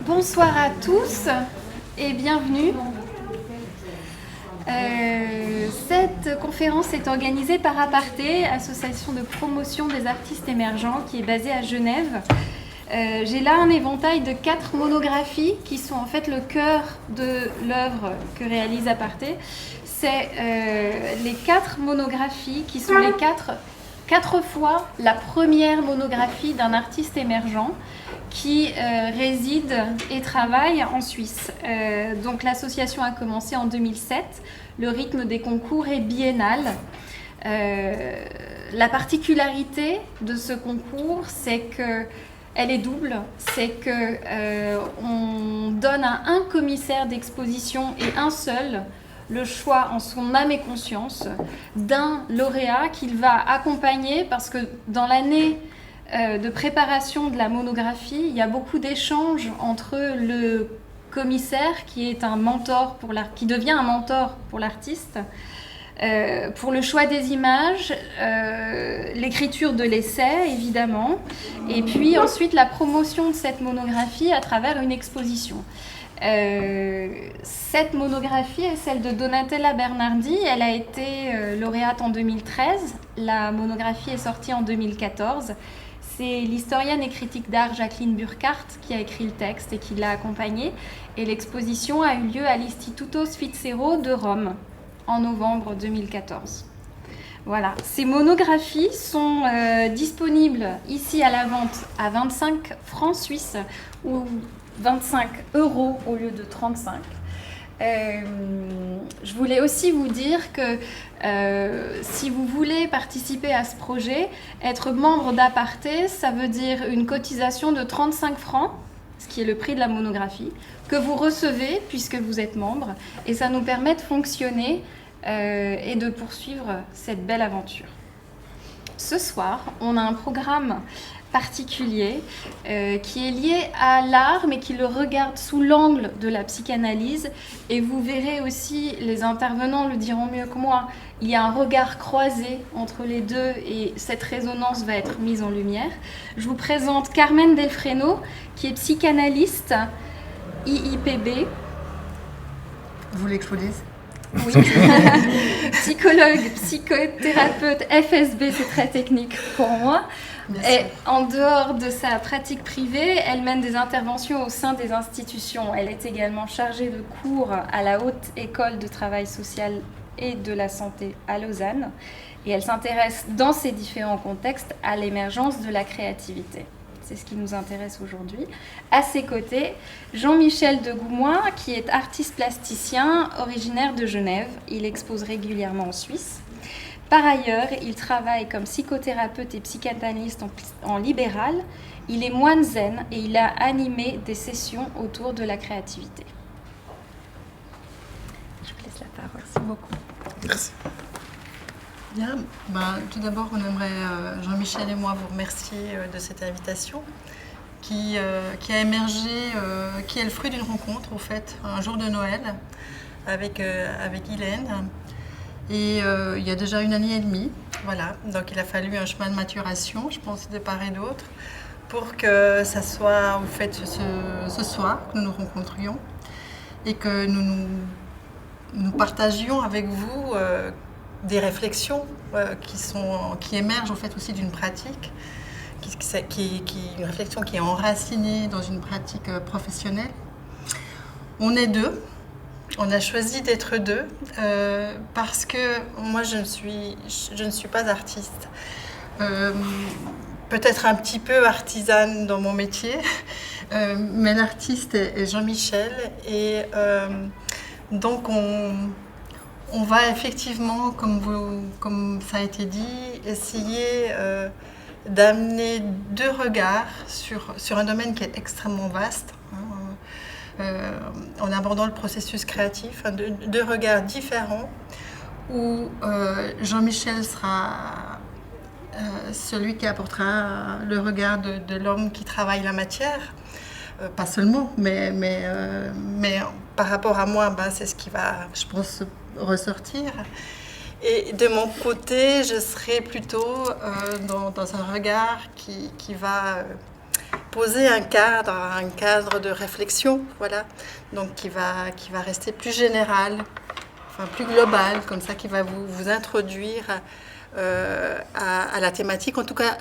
Bonsoir à tous et bienvenue. Cette conférence est organisée par Aparté, association de promotion des artistes émergents qui est basée à Genève. J'ai là un éventail de 4 monographies qui sont en fait le cœur de l'œuvre que réalise Aparté. C'est les 4 monographies qui sont les 4 fois la première monographie d'un artiste émergent qui réside et travaille en Suisse. Donc l'association a commencé en 2007. Le rythme des concours est biennal. La particularité de ce concours, c'est qu'elle est double. C'est qu'on donne à un commissaire d'exposition et un seul le choix en son âme et conscience d'un lauréat qu'il va accompagner, parce que dans l'année de préparation de la monographie, il y a beaucoup d'échanges entre le commissaire qui est un mentor qui devient un mentor pour l'artiste, pour le choix des images, l'écriture de l'essai évidemment, et puis ensuite la promotion de cette monographie à travers une exposition. Cette monographie est celle de Donatella Bernardi. Elle a été lauréate en 2013. La monographie est sortie en 2014. C'est l'historienne et critique d'art Jacqueline Burkhardt qui a écrit le texte et qui l'a accompagnée. Et l'exposition a eu lieu à l'Istituto Svizzero de Rome en novembre 2014. Voilà, ces monographies sont disponibles ici à la vente à 25 francs suisses ou 25 € au lieu de 35. Je voulais aussi vous dire que si vous voulez participer à ce projet, être membre d'Aparté, ça veut dire une cotisation de 35 francs, ce qui est le prix de la monographie, que vous recevez puisque vous êtes membre, et ça nous permet de fonctionner et de poursuivre cette belle aventure. Ce soir, on a un programme particulier qui est lié à l'art, mais qui le regarde sous l'angle de la psychanalyse. Et vous verrez aussi, les intervenants le diront mieux que moi, il y a un regard croisé entre les deux et cette résonance va être mise en lumière. Je vous présente Carmen Delfreno, qui est psychanalyste, IIPB. Vous voulez que je vous dise ? Oui. Psychologue, psychothérapeute, FSB, c'est très technique pour moi. Et en dehors de sa pratique privée, elle mène des interventions au sein des institutions. Elle est également chargée de cours à la Haute École de Travail Social et de la Santé à Lausanne. Et elle s'intéresse dans ces différents contextes à l'émergence de la créativité. C'est ce qui nous intéresse aujourd'hui. À ses côtés, Jean-Michel de Goumois, qui est artiste plasticien originaire de Genève. Il expose régulièrement en Suisse. Par ailleurs, il travaille comme psychothérapeute et psychanalyste en libéral. Il est moine zen et il a animé des sessions autour de la créativité. Je vous laisse la parole. Merci beaucoup. Merci. Bien, tout d'abord, on aimerait, Jean-Michel et moi, vous remercier de cette invitation qui a émergé, qui est le fruit d'une rencontre, au fait, un jour de Noël, avec Hélène. Et il y a déjà 1 année et demie, voilà. Donc il a fallu un chemin de maturation, je pense, de part et d'autre, pour que ça soit, au fait, ce soir, que nous nous rencontrions et que nous partagions avec vous des réflexions qui émergent au fait aussi d'une pratique, une réflexion qui est enracinée dans une pratique professionnelle. On est deux, on a choisi d'être deux parce que moi je ne suis pas artiste, peut-être un petit peu artisane dans mon métier, mais l'artiste est Jean-Michel et donc on va effectivement, comme ça a été dit, essayer d'amener 2 regards sur un domaine qui est extrêmement vaste, en abordant le processus créatif, 2 regards différents, où Jean-Michel sera celui qui apportera le regard de l'homme qui travaille la matière, pas seulement, mais par rapport à moi, c'est ce qui va, je pense, ressortir. Et de mon côté, je serai plutôt dans un regard qui va poser un cadre de réflexion, voilà, donc qui va rester plus général, enfin plus global, comme ça, qui va vous introduire à la thématique, en tout cas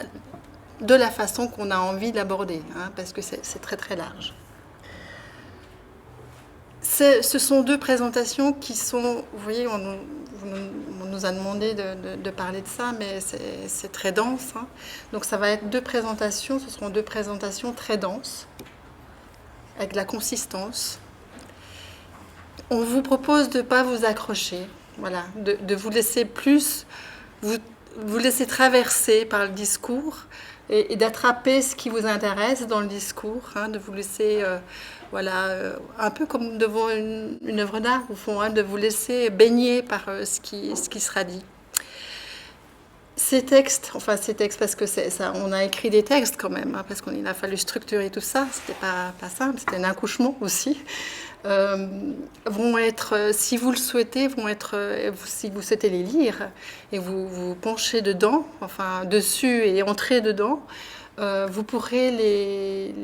de la façon qu'on a envie de l'aborder, hein, parce que c'est très très large. Ce sont deux présentations qui sont, vous voyez, on nous a demandé de parler de ça, mais c'est très dense, hein. Donc ça va être deux présentations, ce seront deux présentations très denses, avec de la consistance. On vous propose de ne pas vous accrocher, voilà, de vous laisser plus, vous laisser traverser par le discours et d'attraper ce qui vous intéresse dans le discours, hein, de vous laisser... voilà, un peu comme devant une œuvre d'art, au fond, hein, de vous laisser baigner par ce qui sera dit. Ces textes, parce que ça, on a écrit des textes quand même, hein, parce qu'il a fallu structurer tout ça, c'était pas simple, c'était un accouchement aussi, vont être, si vous le souhaitez, si vous souhaitez les lire, et vous penchez dedans, enfin dessus et entrez dedans, vous pourrez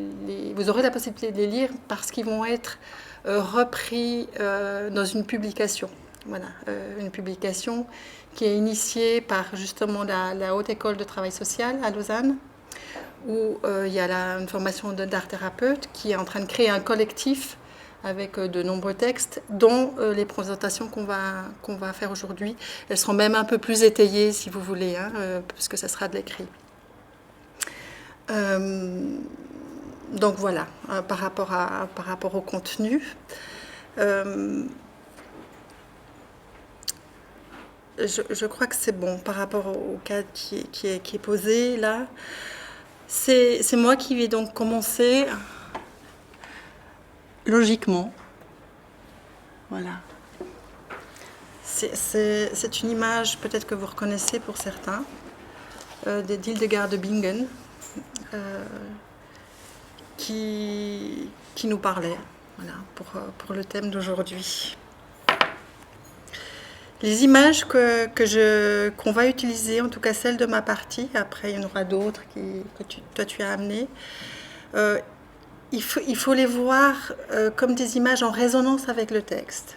vous aurez la possibilité de les lire parce qu'ils vont être repris dans une publication. Voilà, une publication qui est initiée par justement la Haute École de Travail Social à Lausanne, où il y a une formation d'art thérapeute qui est en train de créer un collectif avec de nombreux textes, dont les présentations qu'on va faire aujourd'hui. Elles seront même un peu plus étayées, si vous voulez, hein, puisque ça sera de l'écrit. Donc voilà, par rapport au contenu. Je crois que c'est bon par rapport au cadre qui est posé là. C'est moi qui vais donc commencer logiquement. Voilà. C'est une image peut-être que vous reconnaissez pour certains, d'Hildegard de Bingen. Qui nous parlait, voilà, pour le thème d'aujourd'hui. Les images qu'on va utiliser, en tout cas celles de ma partie, après il y en aura d'autres que toi tu as amenées, il faut les voir comme des images en résonance avec le texte.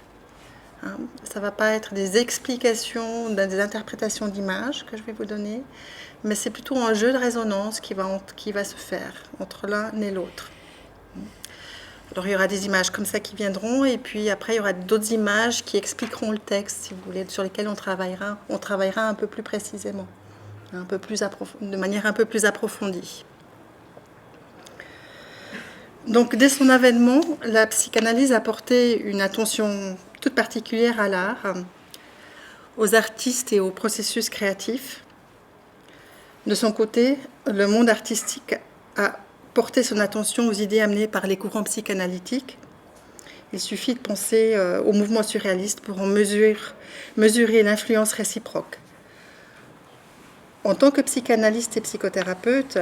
Hein, ça ne va pas être des explications, des interprétations d'images que je vais vous donner, mais c'est plutôt un jeu de résonance qui va se faire entre l'un et l'autre. Alors il y aura des images comme ça qui viendront, et puis après il y aura d'autres images qui expliqueront le texte, si vous voulez, sur lesquelles on travaillera un peu plus précisément, de manière un peu plus approfondie. Donc dès son avènement, la psychanalyse a porté une attention toute particulière à l'art, aux artistes et aux processus créatifs. De son côté, le monde artistique a porté son attention aux idées amenées par les courants psychanalytiques. Il suffit de penser au mouvement surréaliste pour en mesurer l'influence réciproque. En tant que psychanalyste et psychothérapeute,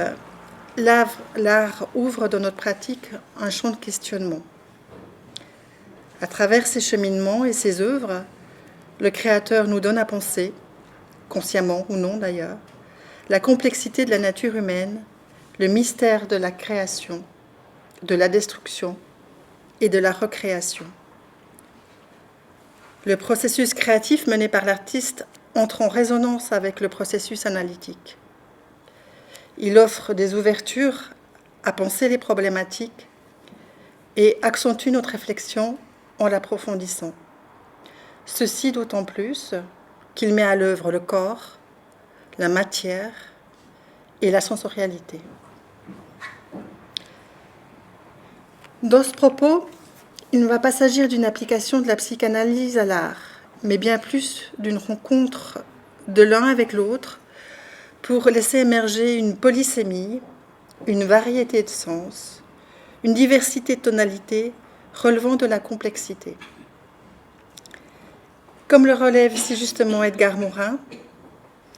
l'art ouvre dans notre pratique un champ de questionnement. À travers ses cheminements et ses œuvres, le créateur nous donne à penser, consciemment ou non d'ailleurs, la complexité de la nature humaine, le mystère de la création, de la destruction et de la recréation. Le processus créatif mené par l'artiste entre en résonance avec le processus analytique. Il offre des ouvertures à penser les problématiques et accentue notre réflexion en l'approfondissant. Ceci d'autant plus qu'il met à l'œuvre le corps, la matière et la sensorialité. Dans ce propos, il ne va pas s'agir d'une application de la psychanalyse à l'art, mais bien plus d'une rencontre de l'un avec l'autre pour laisser émerger une polysémie, une variété de sens, une diversité de tonalités relevant de la complexité. Comme le relève si justement Edgar Morin,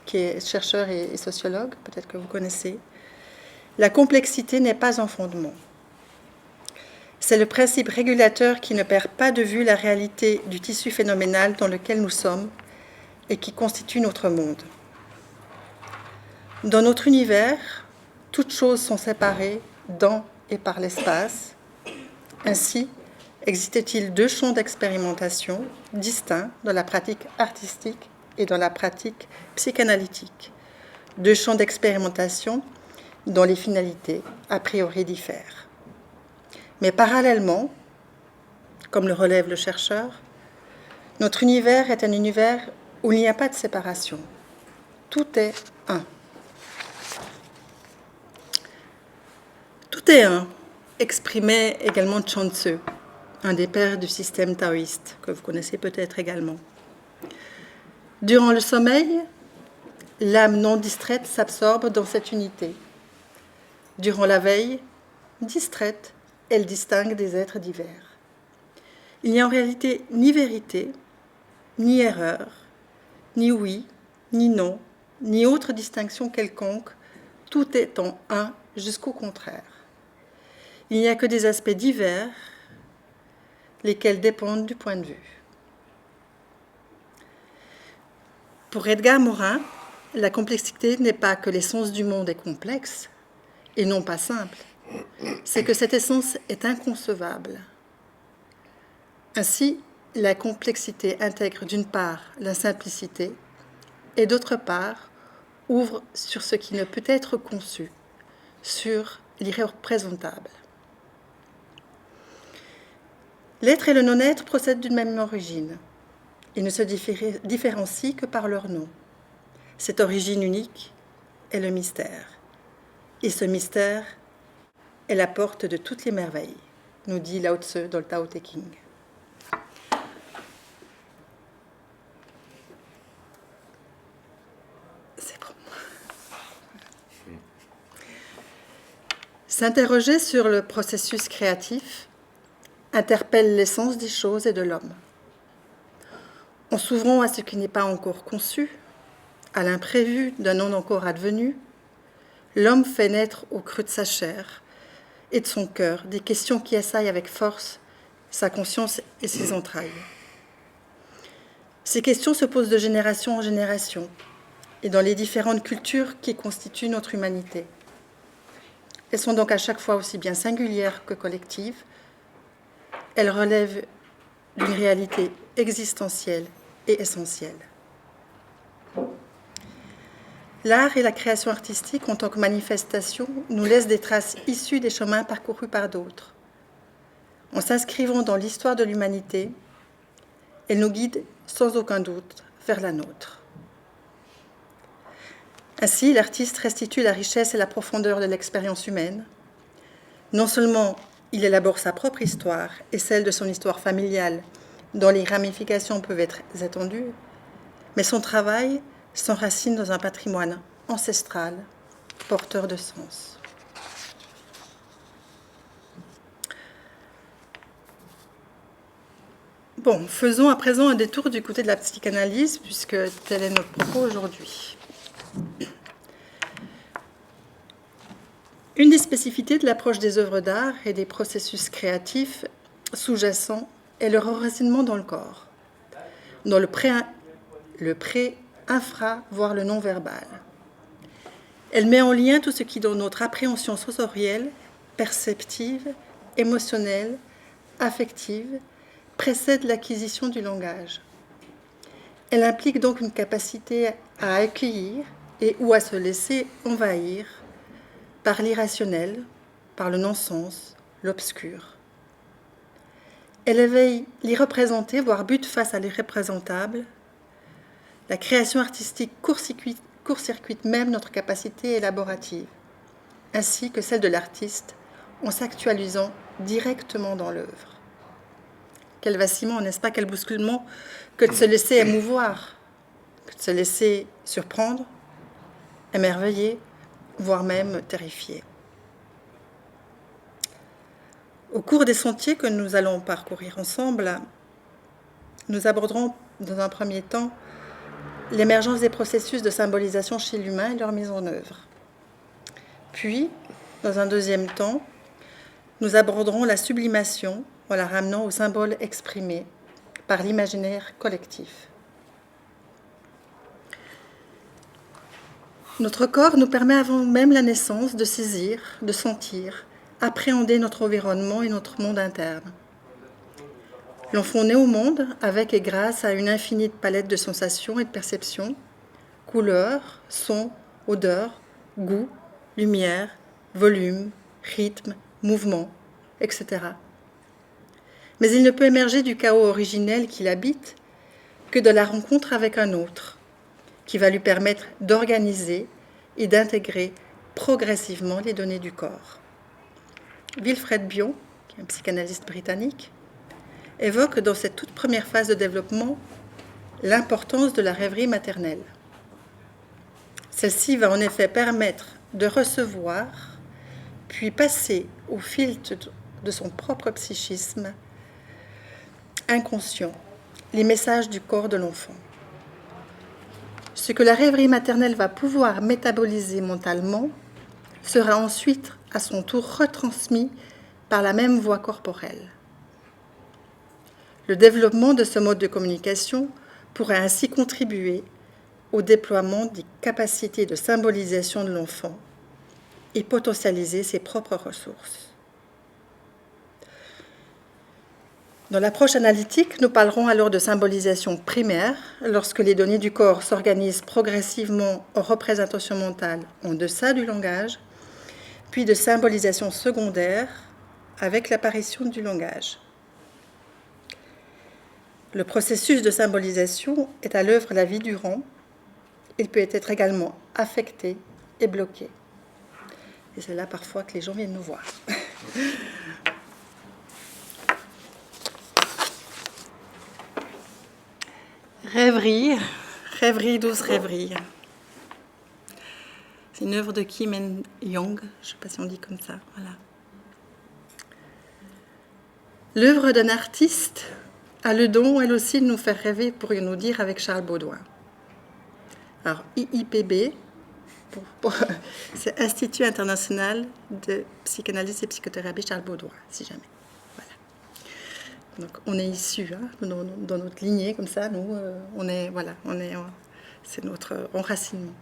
qui est chercheur et sociologue, peut-être que vous connaissez, la complexité n'est pas un fondement. C'est le principe régulateur qui ne perd pas de vue la réalité du tissu phénoménal dans lequel nous sommes et qui constitue notre monde. Dans notre univers, toutes choses sont séparées dans et par l'espace. Ainsi, existe-t-il deux champs d'expérimentation distincts dans la pratique artistique et dans la pratique psychanalytique. Deux champs d'expérimentation dont les finalités, a priori, diffèrent. Mais parallèlement, comme le relève le chercheur, notre univers est un univers où il n'y a pas de séparation. Tout est un. Tout est un, exprimait également Chuang Tzu, un des pères du système taoïste, que vous connaissez peut-être également. Durant le sommeil, l'âme non distraite s'absorbe dans cette unité. Durant la veille, distraite, elle distingue des êtres divers. Il n'y a en réalité ni vérité, ni erreur, ni oui, ni non, ni autre distinction quelconque. Tout est en un jusqu'au contraire. Il n'y a que des aspects divers, lesquels dépendent du point de vue. Pour Edgar Morin, la complexité n'est pas que l'essence du monde est complexe, et non pas simple, c'est que cette essence est inconcevable. Ainsi, la complexité intègre d'une part la simplicité, et d'autre part ouvre sur ce qui ne peut être conçu, sur l'irreprésentable. L'être et le non-être procèdent d'une même origine. Ils ne se différencient que par leur nom. Cette origine unique est le mystère. Et ce mystère est la porte de toutes les merveilles, nous dit Lao Tzu dans le Tao Te Ching. C'est bon. S'interroger sur le processus créatif interpelle l'essence des choses et de l'homme. En s'ouvrant à ce qui n'est pas encore conçu, à l'imprévu d'un non encore advenu, l'homme fait naître au creux de sa chair et de son cœur des questions qui assaillent avec force sa conscience et ses entrailles. Ces questions se posent de génération en génération et dans les différentes cultures qui constituent notre humanité. Elles sont donc à chaque fois aussi bien singulières que collectives. Elles relèvent d'une réalité existentielle et essentielle. L'art et la création artistique, en tant que manifestation, nous laissent des traces issues des chemins parcourus par d'autres. En s'inscrivant dans l'histoire de l'humanité, elles nous guident sans aucun doute vers la nôtre. Ainsi, l'artiste restitue la richesse et la profondeur de l'expérience humaine. Non seulement il élabore sa propre histoire et celle de son histoire familiale, dont les ramifications peuvent être étendues, mais son travail s'enracine dans un patrimoine ancestral, porteur de sens. Bon, faisons à présent un détour du côté de la psychanalyse, puisque tel est notre propos aujourd'hui. Une des spécificités de l'approche des œuvres d'art et des processus créatifs sous-jacents est leur enracinement dans le corps, dans le pré-infra, voire le non-verbal. Elle met en lien tout ce qui, dans notre appréhension sensorielle, perceptive, émotionnelle, affective, précède l'acquisition du langage. Elle implique donc une capacité à accueillir et ou à se laisser envahir par l'irrationnel, par le non-sens, l'obscur. Elle éveille l'irreprésenté, voire bute face à l'irréprésentable. La création artistique court-circuite même notre capacité élaborative, ainsi que celle de l'artiste, en s'actualisant directement dans l'œuvre. Quel vacillement, n'est-ce pas, quel bousculement que de se laisser émouvoir, que de se laisser surprendre, émerveiller, voire même terrifier. Au cours des sentiers que nous allons parcourir ensemble, nous aborderons dans un premier temps l'émergence des processus de symbolisation chez l'humain et leur mise en œuvre. Puis, dans un deuxième temps, nous aborderons la sublimation en la ramenant au symbole exprimé par l'imaginaire collectif. Notre corps nous permet avant même la naissance de saisir, de sentir, appréhender notre environnement et notre monde interne. L'enfant naît au monde avec et grâce à une infinie palette de sensations et de perceptions, couleurs, sons, odeurs, goûts, lumière, volume, rythme, mouvement, etc. Mais il ne peut émerger du chaos originel qui l'habite que de la rencontre avec un autre, qui va lui permettre d'organiser et d'intégrer progressivement les données du corps. Wilfred Bion, qui est un psychanalyste britannique, évoque dans cette toute première phase de développement l'importance de la rêverie maternelle. Celle-ci va en effet permettre de recevoir, puis passer au filtre de son propre psychisme inconscient, les messages du corps de l'enfant. Ce que la rêverie maternelle va pouvoir métaboliser mentalement sera ensuite à son tour retransmis par la même voie corporelle. Le développement de ce mode de communication pourrait ainsi contribuer au déploiement des capacités de symbolisation de l'enfant et potentialiser ses propres ressources. Dans l'approche analytique, nous parlerons alors de symbolisation primaire, lorsque les données du corps s'organisent progressivement en représentation mentale en deçà du langage, puis de symbolisation secondaire avec l'apparition du langage. Le processus de symbolisation est à l'œuvre la vie durant. Il peut être également affecté et bloqué. Et c'est là parfois que les gens viennent nous voir. Rêverie, douce rêverie. C'est une œuvre de Kim Il-sung, je ne sais pas si on dit comme ça. Voilà. L'œuvre d'un artiste a le don, elle aussi, de nous faire rêver, pourrions-nous dire, avec Charles Baudouin. Alors, IIPB, c'est Institut international de psychanalyse et psychothérapie Charles Baudouin, si jamais. Donc on est issus dans notre lignée comme ça, nous c'est notre enracinement.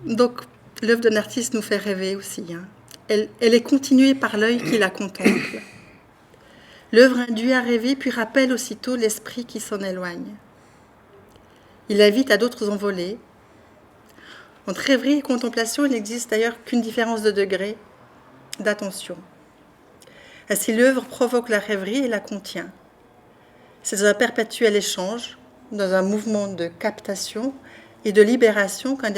Donc l'œuvre d'un artiste nous fait rêver aussi. Elle est continuée par l'œil qui la contemple. L'œuvre induit à rêver puis rappelle aussitôt l'esprit qui s'en éloigne. Il invite à d'autres envolées. Entre rêverie et contemplation, il n'existe d'ailleurs qu'une différence de degré d'attention. Ainsi, l'œuvre provoque la rêverie et la contient. C'est dans un perpétuel échange, dans un mouvement de captation et de libération qu'un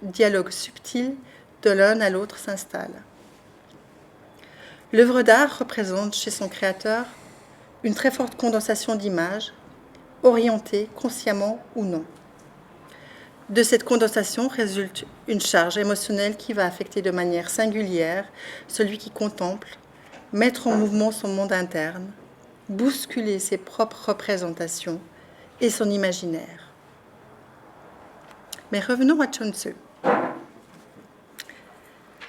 dialogue subtil de l'un à l'autre s'installe. L'œuvre d'art représente chez son créateur une très forte condensation d'images, orientées consciemment ou non. De cette condensation résulte une charge émotionnelle qui va affecter de manière singulière celui qui contemple, mettre en mouvement son monde interne, bousculer ses propres représentations et son imaginaire. Mais revenons à Chuang Tzu.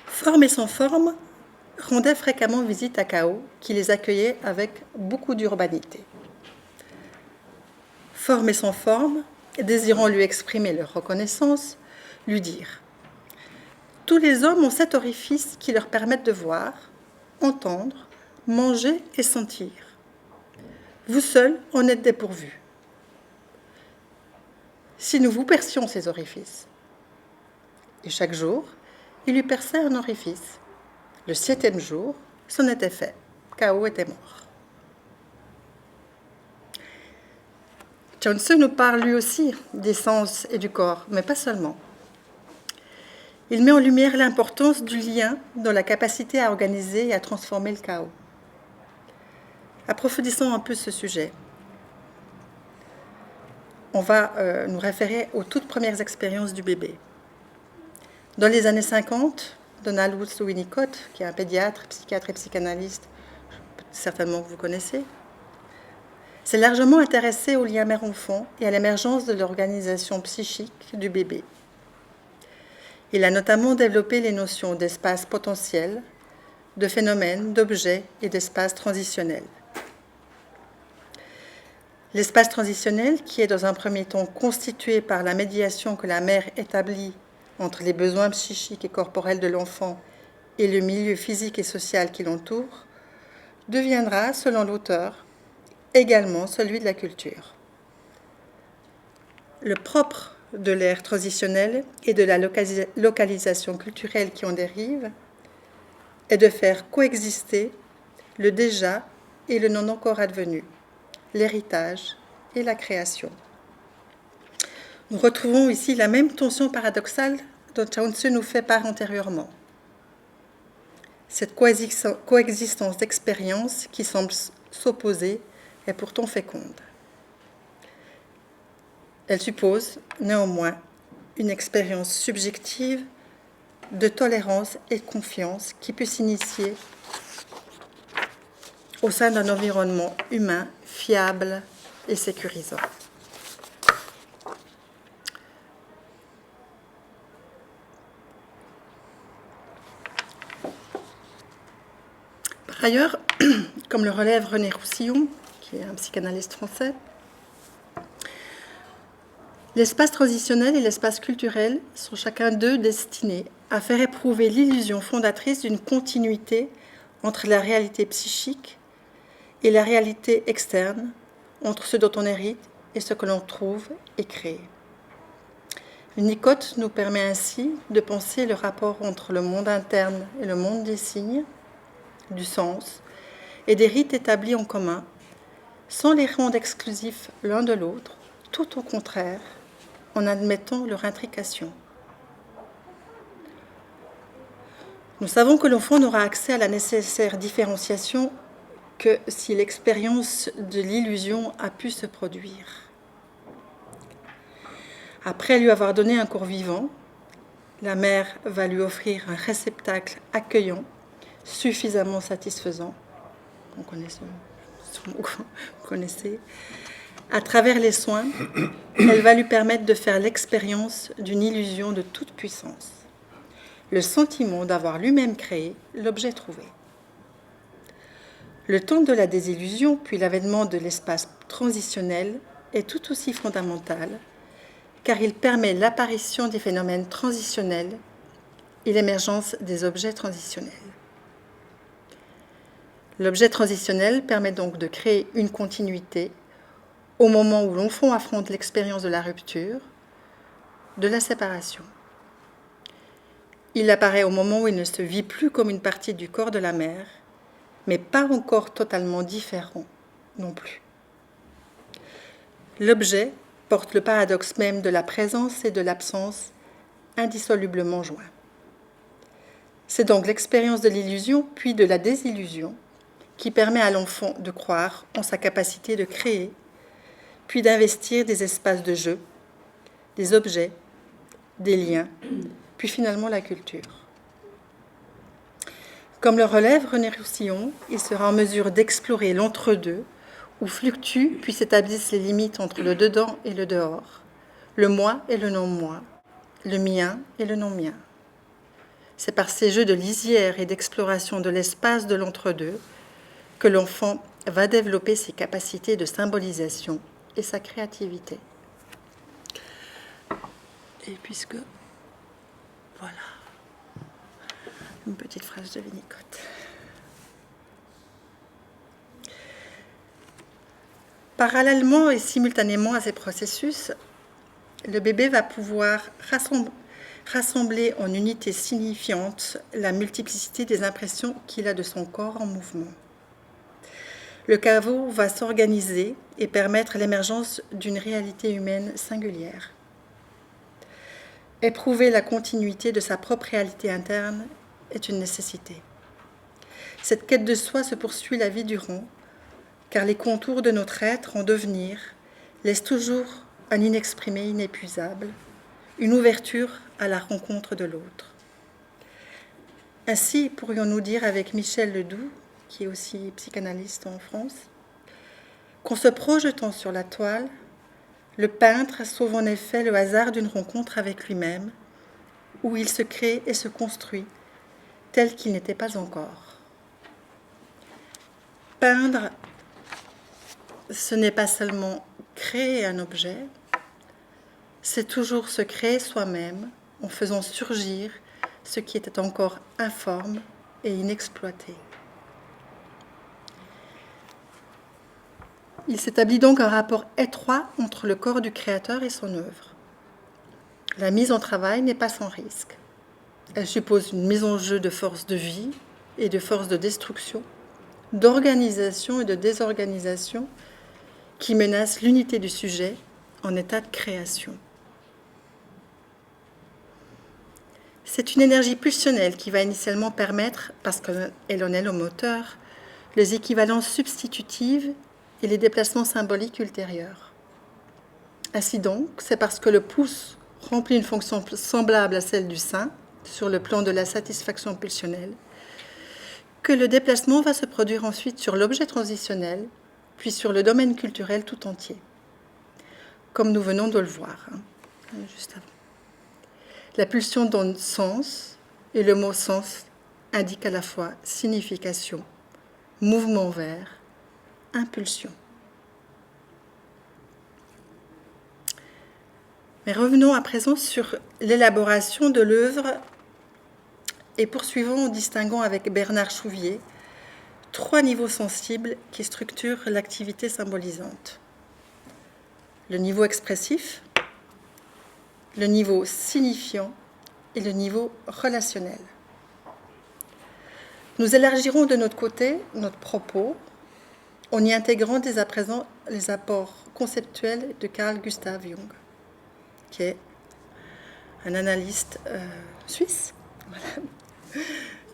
Forme et sans forme rendaient fréquemment visite à Cao, qui les accueillait avec beaucoup d'urbanité. Forme et sans forme, désirant lui exprimer leur reconnaissance, lui dirent « Tous les hommes ont 7 orifices qui leur permettent de voir, entendre, manger et sentir. Vous seuls en êtes dépourvus. Si nous vous percions ces orifices. » Et chaque jour, il lui perçait un orifice. Le 7e jour, c'en était fait. Cao était mort. Chuang Tzu nous parle lui aussi des sens et du corps, mais pas seulement. Il met en lumière l'importance du lien dans la capacité à organiser et à transformer le chaos. Approfondissons un peu ce sujet. On va nous référer aux toutes premières expériences du bébé. Dans les années 50, Donald Woods Winnicott, qui est un pédiatre, psychiatre et psychanalyste, certainement que vous connaissez, s'est largement intéressé au lien mère-enfant et à l'émergence de l'organisation psychique du bébé. Il a notamment développé les notions d'espace potentiel, de phénomène, d'objet et d'espace transitionnel. L'espace transitionnel, qui est dans un premier temps constitué par la médiation que la mère établit entre les besoins psychiques et corporels de l'enfant et le milieu physique et social qui l'entoure deviendra, selon l'auteur, également celui de la culture. Le propre de l'ère transitionnelle et de la localisation culturelle qui en dérive est de faire coexister le déjà et le non encore advenu, l'héritage et la création. Nous retrouvons ici la même tension paradoxale dont Chuang Tzu nous fait part antérieurement. Cette coexistence d'expériences qui semble s'opposer est pourtant féconde. Elle suppose néanmoins une expérience subjective de tolérance et de confiance qui peut s'initier au sein d'un environnement humain fiable et sécurisant. Par ailleurs, comme le relève René Roussillon, qui est un psychanalyste français, l'espace transitionnel et l'espace culturel sont chacun d'eux destinés à faire éprouver l'illusion fondatrice d'une continuité entre la réalité psychique et la réalité externe, entre ce dont on hérite et ce que l'on trouve et crée. Winnicott nous permet ainsi de penser le rapport entre le monde interne et le monde des signes, du sens et des rites établis en commun, sans les rendre exclusifs l'un de l'autre, tout au contraire, en admettant leur intrication. Nous savons que l'enfant n'aura accès à la nécessaire différenciation que si l'expérience de l'illusion a pu se produire. Après lui avoir donné un corps vivant, la mère va lui offrir un réceptacle accueillant, suffisamment satisfaisant. Vous connaissez. À travers les soins, elle va lui permettre de faire l'expérience d'une illusion de toute puissance, le sentiment d'avoir lui-même créé l'objet trouvé. Le temps de la désillusion, puis l'avènement de l'espace transitionnel, est tout aussi fondamental, car il permet l'apparition des phénomènes transitionnels et l'émergence des objets transitionnels. L'objet transitionnel permet donc de créer une continuité au moment où l'enfant affronte l'expérience de la rupture, de la séparation. Il apparaît au moment où il ne se vit plus comme une partie du corps de la mère, mais pas encore totalement différent non plus. L'objet porte le paradoxe même de la présence et de l'absence indissolublement joints. C'est donc l'expérience de l'illusion puis de la désillusion qui permet à l'enfant de croire en sa capacité de créer, puis d'investir des espaces de jeu, des objets, des liens, puis finalement la culture. Comme le relève René Roussillon, il sera en mesure d'explorer l'entre-deux, où fluctuent puis s'établissent les limites entre le dedans et le dehors, le moi et le non-moi, le mien et le non-mien. C'est par ces jeux de lisière et d'exploration de l'espace de l'entre-deux que l'enfant va développer ses capacités de symbolisation et sa créativité. Et puisque, voilà, une petite phrase de Winnicott. Parallèlement et simultanément à ces processus, le bébé va pouvoir rassembler en unité signifiante la multiplicité des impressions qu'il a de son corps en mouvement. Le cerveau va s'organiser et permettre l'émergence d'une réalité humaine singulière. Éprouver la continuité de sa propre réalité interne est une nécessité. Cette quête de soi se poursuit la vie durant, car les contours de notre être en devenir laissent toujours un inexprimé inépuisable, une ouverture à la rencontre de l'autre. Ainsi, pourrions-nous dire avec Michel Ledoux, qui est aussi psychanalyste en France, qu'en se projetant sur la toile, le peintre sauve en effet le hasard d'une rencontre avec lui-même, où il se crée et se construit tel qu'il n'était pas encore. Peindre, ce n'est pas seulement créer un objet, c'est toujours se créer soi-même en faisant surgir ce qui était encore informe et inexploité. Il s'établit donc un rapport étroit entre le corps du créateur et son œuvre. La mise en travail n'est pas sans risque. Elle suppose une mise en jeu de forces de vie et de forces de destruction, d'organisation et de désorganisation qui menacent l'unité du sujet en état de création. C'est une énergie pulsionnelle qui va initialement permettre, parce qu'elle en est le moteur, les équivalences substitutives et les déplacements symboliques ultérieurs. Ainsi donc, c'est parce que le pouce remplit une fonction semblable à celle du sein, sur le plan de la satisfaction pulsionnelle, que le déplacement va se produire ensuite sur l'objet transitionnel, puis sur le domaine culturel tout entier, comme nous venons de le voir, juste avant. La pulsion donne sens, et le mot sens indique à la fois signification, mouvement vers, impulsion. Mais revenons à présent sur l'élaboration de l'œuvre et poursuivons en distinguant avec Bernard Chouvier 3 niveaux sensibles qui structurent l'activité symbolisante. Le niveau expressif, le niveau signifiant et le niveau relationnel. Nous élargirons de notre côté notre propos en y intégrant dès à présent les apports conceptuels de Carl Gustav Jung, qui est un analyste suisse,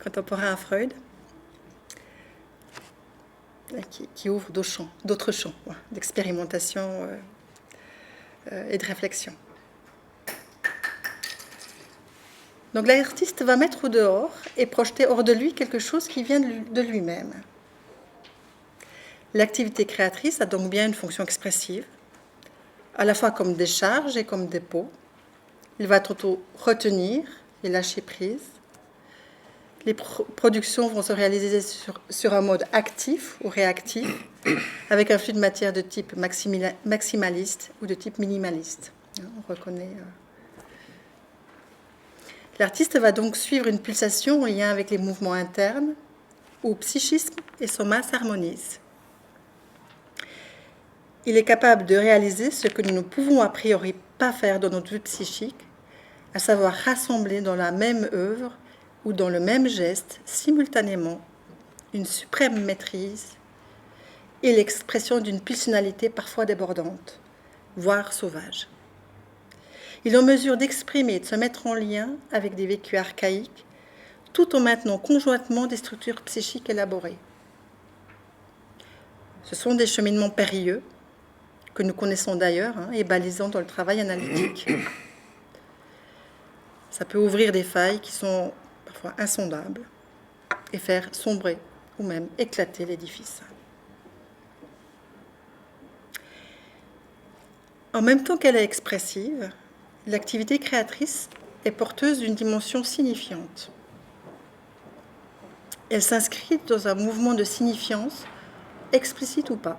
contemporain à Freud, qui ouvre d'autres champs d'expérimentation et de réflexion. Donc l'artiste va mettre au dehors et projeter hors de lui quelque chose qui vient de lui-même. L'activité créatrice a donc bien une fonction expressive, à la fois comme décharge et comme dépôt. Il va tantôt retenir et lâcher prise. Les productions vont se réaliser sur un mode actif ou réactif, avec un flux de matière de type maximaliste ou de type minimaliste. On reconnaît. L'artiste va donc suivre une pulsation en lien avec les mouvements internes, où psychisme et soma s'harmonisent. Il est capable de réaliser ce que nous ne pouvons a priori pas faire dans notre vie psychique, à savoir rassembler dans la même œuvre ou dans le même geste, simultanément, une suprême maîtrise et l'expression d'une pulsionalité parfois débordante, voire sauvage. Il est en mesure d'exprimer et de se mettre en lien avec des vécus archaïques, tout en maintenant conjointement des structures psychiques élaborées. Ce sont des cheminements périlleux, que nous connaissons d'ailleurs, et balisant dans le travail analytique. Ça peut ouvrir des failles qui sont parfois insondables et faire sombrer ou même éclater l'édifice. En même temps qu'elle est expressive, l'activité créatrice est porteuse d'une dimension signifiante. Elle s'inscrit dans un mouvement de signifiance, explicite ou pas.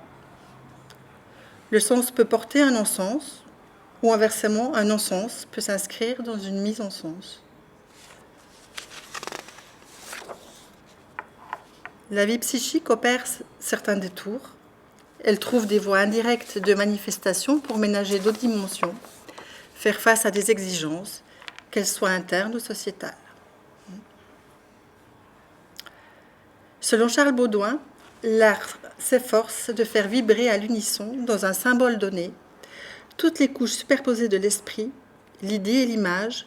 Le sens peut porter un non-sens, ou inversement, un non-sens peut s'inscrire dans une mise en sens. La vie psychique opère certains détours. Elle trouve des voies indirectes de manifestation pour ménager d'autres dimensions, faire face à des exigences, qu'elles soient internes ou sociétales. Selon Charles Baudouin, l'art s'efforce de faire vibrer à l'unisson, dans un symbole donné, toutes les couches superposées de l'esprit, l'idée et l'image,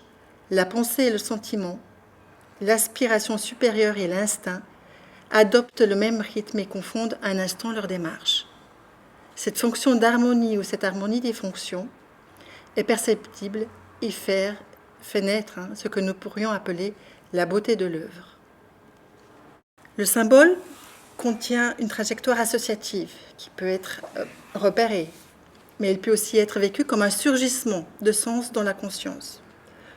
la pensée et le sentiment, l'aspiration supérieure et l'instinct, adoptent le même rythme et confondent un instant leur démarche. Cette fonction d'harmonie ou cette harmonie des fonctions est perceptible et fait naître ce que nous pourrions appeler la beauté de l'œuvre. Le symbole contient une trajectoire associative qui peut être repérée, mais elle peut aussi être vécue comme un surgissement de sens dans la conscience,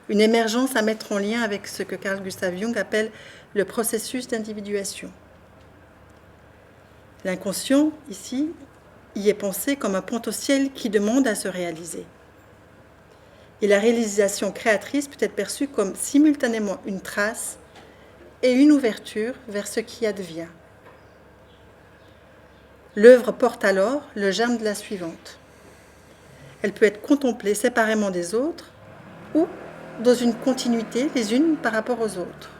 une émergence à mettre en lien avec ce que Carl Gustav Jung appelle le processus d'individuation. L'inconscient, ici, y est pensé comme un potentiel qui demande à se réaliser. Et la réalisation créatrice peut être perçue comme simultanément une trace et une ouverture vers ce qui advient. L'œuvre porte alors le germe de la suivante. Elle peut être contemplée séparément des autres ou dans une continuité les unes par rapport aux autres.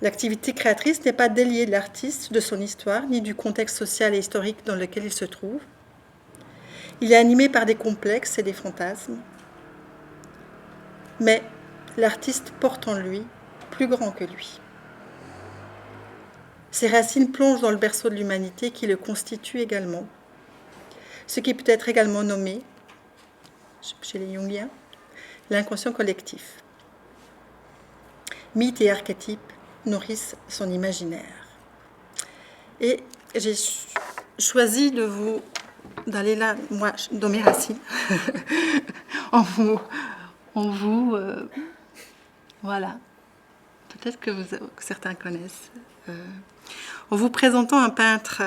L'activité créatrice n'est pas déliée de l'artiste, de son histoire, ni du contexte social et historique dans lequel il se trouve. Il est animé par des complexes et des fantasmes. Mais l'artiste porte en lui plus grand que lui. Ses racines plongent dans le berceau de l'humanité qui le constitue également. Ce qui peut être également nommé, chez les Jungiens, l'inconscient collectif. Mythes et archétypes nourrissent son imaginaire. Et j'ai choisi d'aller là, moi, dans mes racines, voilà. Peut-être que certains connaissent. En vous présentant un peintre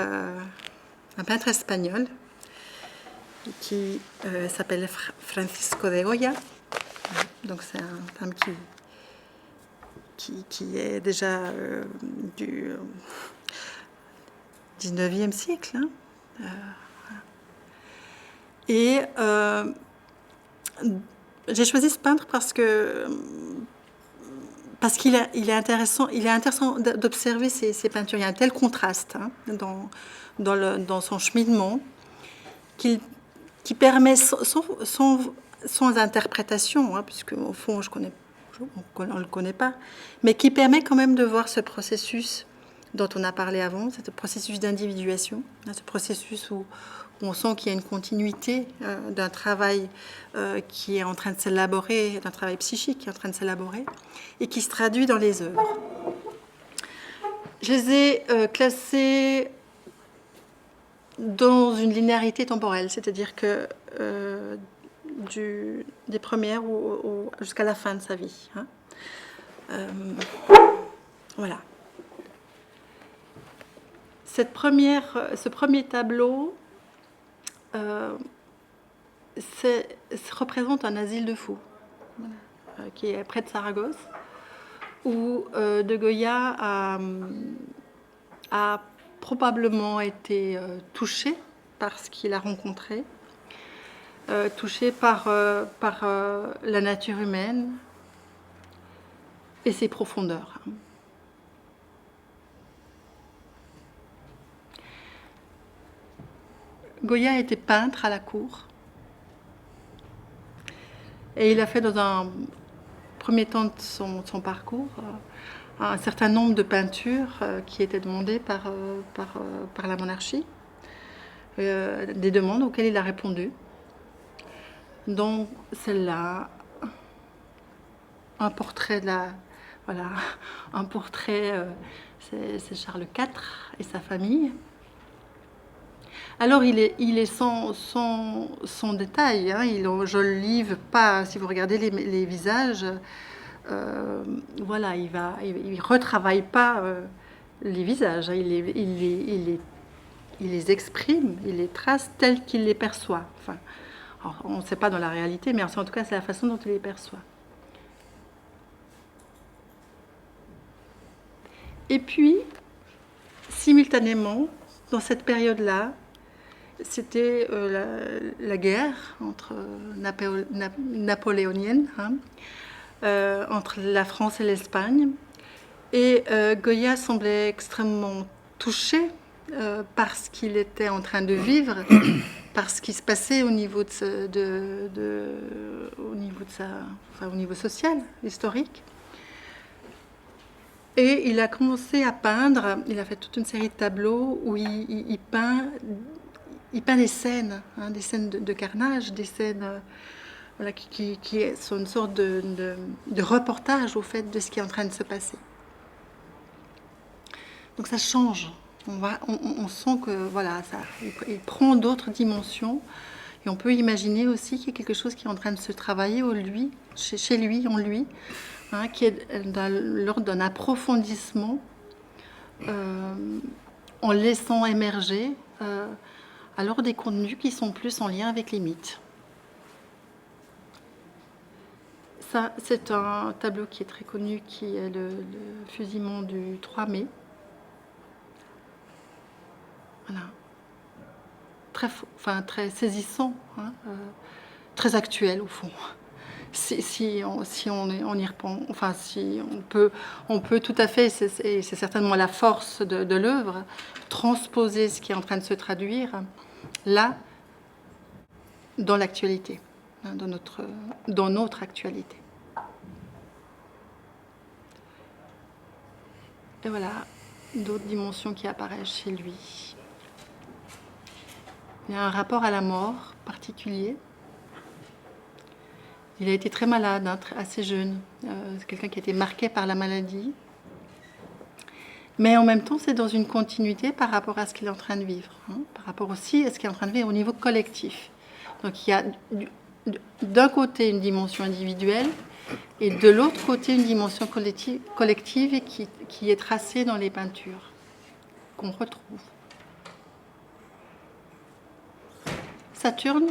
espagnol qui s'appelle Francisco de Goya. Donc c'est un peintre qui est déjà du 19e siècle. Et j'ai choisi ce peintre parce qu'il est intéressant d'observer ces peintures. Il y a un tel contraste dans son cheminement qui permet, sans interprétation, puisque au fond on ne le connaît pas, mais qui permet quand même de voir ce processus dont on a parlé avant, ce processus d'individuation, ce processus où on sent qu'il y a une continuité d'un travail qui est en train de s'élaborer, d'un travail psychique qui est en train de s'élaborer, et qui se traduit dans les œuvres. Je les ai classés dans une linéarité temporelle, c'est-à-dire que des premières jusqu'à la fin de sa vie. Voilà. Ce premier tableau représente un asile de fous qui est près de Saragosse, où de Goya a probablement été touché par ce qu'il a rencontré, touché par la nature humaine et ses profondeurs. Goya était peintre à la cour et il a fait dans un premier temps de son parcours un certain nombre de peintures qui étaient demandées par la monarchie, des demandes auxquelles il a répondu. Donc celle-là, un portrait c'est Charles IV et sa famille. Alors il est sans détail, je ne le livre pas. Si vous regardez les visages, il retravaille pas les visages, il les exprime, il les trace tels qu'il les perçoit. Enfin, alors, on ne sait pas dans la réalité, mais en tout cas c'est la façon dont il les perçoit. Et puis, simultanément, dans cette période-là, c'était la guerre napoléonienne, entre la France et l'Espagne. Et Goya semblait extrêmement touché par ce qu'il était en train de vivre, par ce qui se passait au niveau au niveau social, historique. Et il a commencé à peindre. Il a fait toute une série de tableaux où il peint des scènes, des scènes de carnage, des scènes qui sont une sorte de reportage au fait de ce qui est en train de se passer. Donc ça change. On sent que il prend d'autres dimensions, et on peut imaginer aussi qu'il y a quelque chose qui est en train de se travailler chez lui, en lui, qui est lors d'un approfondissement, en laissant émerger alors des contenus qui sont plus en lien avec les mythes. Ça, c'est un tableau qui est très connu, qui est le fusillement du 3 mai. Voilà. Très saisissant, hein, très actuel au fond. Si on y reprend, enfin si on peut tout à fait, et c'est certainement la force de l'œuvre, transposer ce qui est en train de se traduire là, dans l'actualité, hein, dans notre actualité. Et voilà, d'autres dimensions qui apparaissent chez lui. Il y a un rapport à la mort particulier. Il a été très malade, hein, assez jeune. C'est quelqu'un qui a été marqué par la maladie. Mais en même temps, c'est dans une continuité par rapport à ce qu'il est en train de vivre, hein, par rapport aussi à ce qu'il est en train de vivre au niveau collectif. Donc il y a d'un côté une dimension individuelle et de l'autre côté une dimension collective qui est tracée dans les peintures qu'on retrouve. Saturne,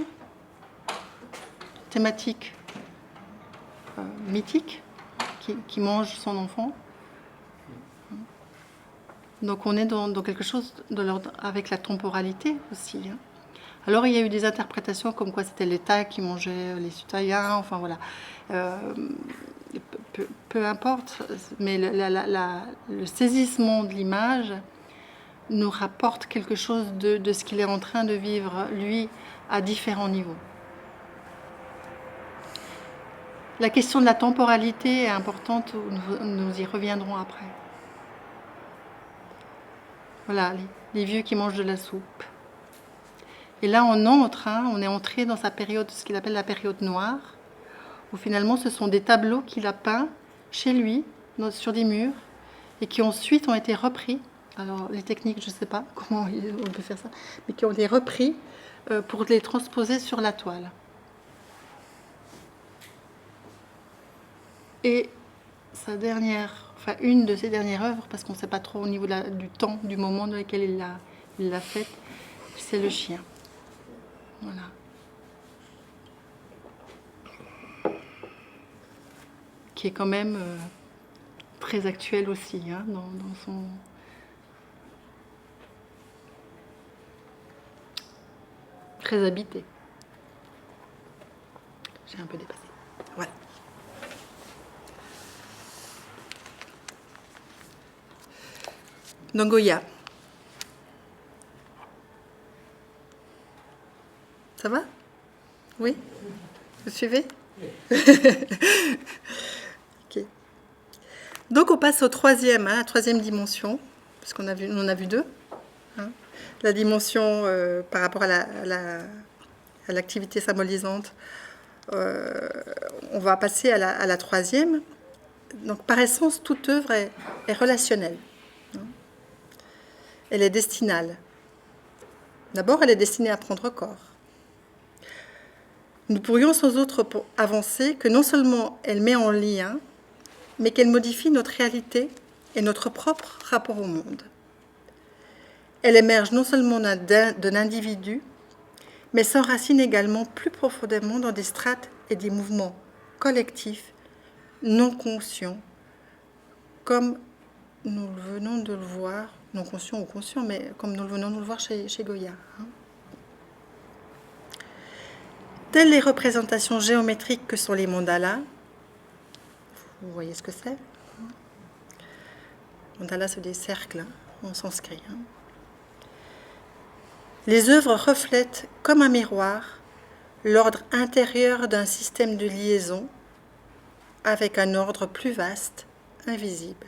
thématique mythique, qui mange son enfant. Donc on est dans quelque chose de l'ordre avec la temporalité aussi. Hein. Alors il y a eu des interprétations comme quoi c'était l'État qui mangeait les citoyens, enfin voilà. Peu importe, mais le saisissement de l'image nous rapporte quelque chose de ce qu'il est en train de vivre, lui, à différents niveaux. La question de la temporalité est importante, nous y reviendrons après. Voilà, les vieux qui mangent de la soupe. Et là, on est entré dans sa période, ce qu'il appelle la période noire, où finalement ce sont des tableaux qu'il a peints chez lui, sur des murs, et qui ensuite ont été repris. Alors, les techniques, je ne sais pas comment on peut faire ça, mais qui ont été repris pour les transposer sur la toile. Et une de ses dernières œuvres, parce qu'on ne sait pas trop au niveau du temps, du moment dans lequel il l'a faite, c'est le chien. Voilà. Qui est quand même très actuel aussi, hein, dans son... Très habité. J'ai un peu dépassé. Voilà. Donc Goya. Ça va? Oui? Vous suivez? Ok. Donc on passe au troisième, hein, la troisième dimension, puisqu'on on en a vu deux. Hein. La dimension par rapport à l'activité symbolisante. On va passer à la troisième. Donc par essence, toute œuvre est relationnelle. Elle est destinale. D'abord, elle est destinée à prendre corps. Nous pourrions sans autre avancer que non seulement elle met en lien, mais qu'elle modifie notre réalité et notre propre rapport au monde. Elle émerge non seulement d'un individu, mais s'enracine également plus profondément dans des strates et des mouvements collectifs, non conscients, comme nous venons de le voir, non conscients ou conscients, mais comme nous venons de le voir chez Goya. Hein. Telles les représentations géométriques que sont les mandalas, vous voyez ce que c'est? Mandalas, c'est des cercles en sanskrit. Hein. Les œuvres reflètent comme un miroir l'ordre intérieur d'un système de liaison avec un ordre plus vaste, invisible.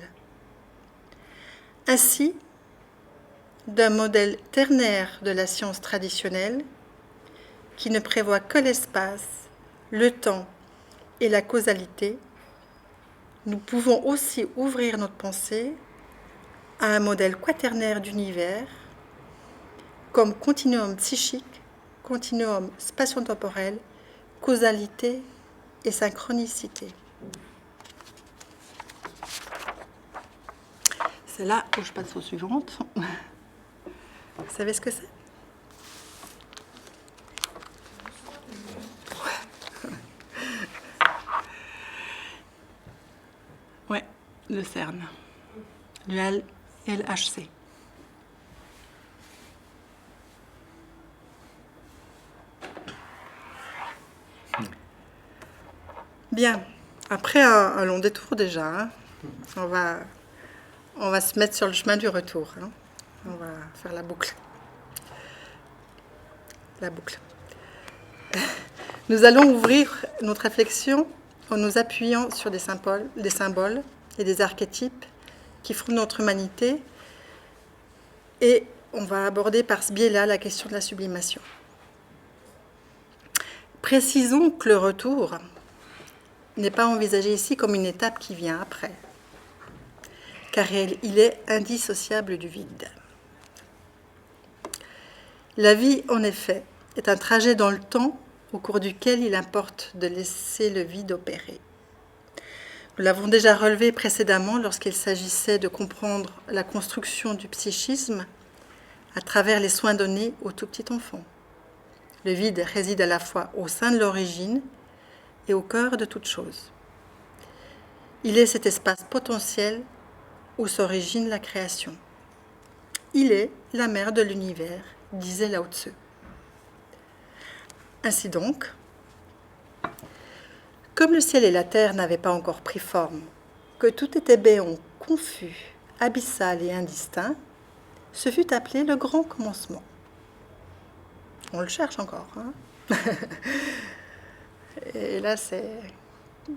Ainsi, d'un modèle ternaire de la science traditionnelle, qui ne prévoit que l'espace, le temps et la causalité, nous pouvons aussi ouvrir notre pensée à un modèle quaternaire d'univers, comme continuum psychique, continuum spatio-temporel, causalité et synchronicité. C'est là où je passe aux suivantes. Vous savez ce que c'est? Ouais, le CERN. Le LHC. Bien, après un long détour déjà, hein, on va se mettre sur le chemin du retour. Hein. On va faire la boucle. La boucle. Nous allons ouvrir notre réflexion en nous appuyant sur des symboles et des archétypes qui font notre humanité. Et on va aborder par ce biais-là la question de la sublimation. Précisons que le retour n'est pas envisagé ici comme une étape qui vient après, car il est indissociable du vide. La vie, en effet, est un trajet dans le temps au cours duquel il importe de laisser le vide opérer. Nous l'avons déjà relevé précédemment lorsqu'il s'agissait de comprendre la construction du psychisme à travers les soins donnés au tout petit enfant. Le vide réside à la fois au sein de l'origine et au cœur de toute chose. Il est cet espace potentiel où s'origine la création. Il est la mère de l'univers, disait Lao Tzu. Ainsi donc, comme le ciel et la terre n'avaient pas encore pris forme, que tout était béant, confus, abyssal et indistinct, ce fut appelé le grand commencement. On le cherche encore. Hein. Et là, c'est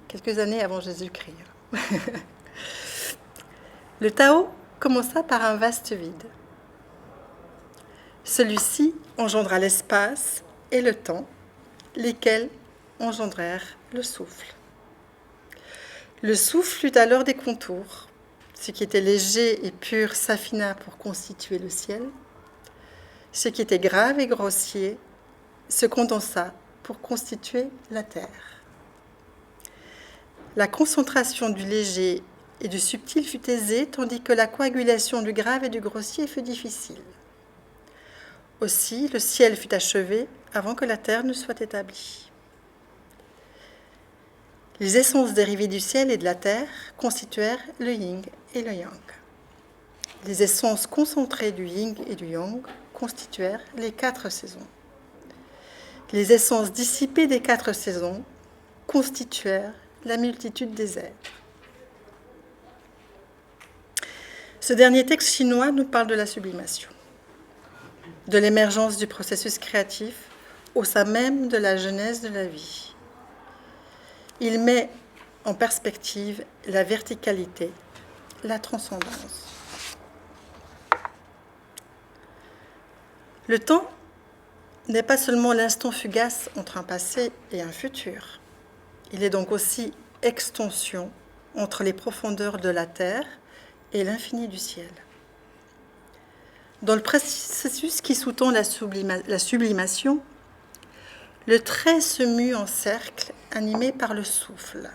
quelques années avant Jésus-Christ. Le Tao commença par un vaste vide. Celui-ci engendra l'espace et le temps, lesquels engendrèrent le souffle. Le souffle eut alors des contours. Ce qui était léger et pur s'affina pour constituer le ciel. Ce qui était grave et grossier se condensa pour constituer la terre. La concentration du léger et du subtil fut aisée, tandis que la coagulation du grave et du grossier fut difficile. Aussi, le ciel fut achevé avant que la terre ne soit établie. Les essences dérivées du ciel et de la terre constituèrent le yin et le yang. Les essences concentrées du yin et du yang constituèrent les 4 saisons. Les essences dissipées des 4 saisons constituèrent la multitude des êtres. Ce dernier texte chinois nous parle de la sublimation, de l'émergence du processus créatif au sein même de la genèse de la vie. Il met en perspective la verticalité, la transcendance. Le temps n'est pas seulement l'instant fugace entre un passé et un futur. Il est donc aussi extension entre les profondeurs de la terre et l'infini du ciel. Dans le processus qui sous-tend la sublimation, le trait se mue en cercle animé par le souffle.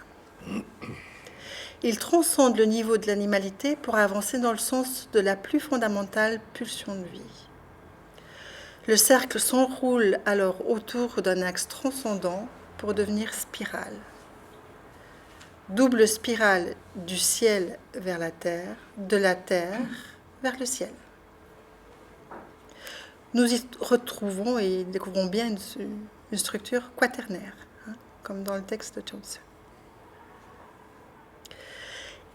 Il transcende le niveau de l'animalité pour avancer dans le sens de la plus fondamentale pulsion de vie. Le cercle s'enroule alors autour d'un axe transcendant pour devenir spirale. Double spirale du ciel vers la terre, de la terre vers le ciel. Nous y retrouvons et découvrons bien une structure quaternaire, hein, comme dans le texte de Lao Tzu.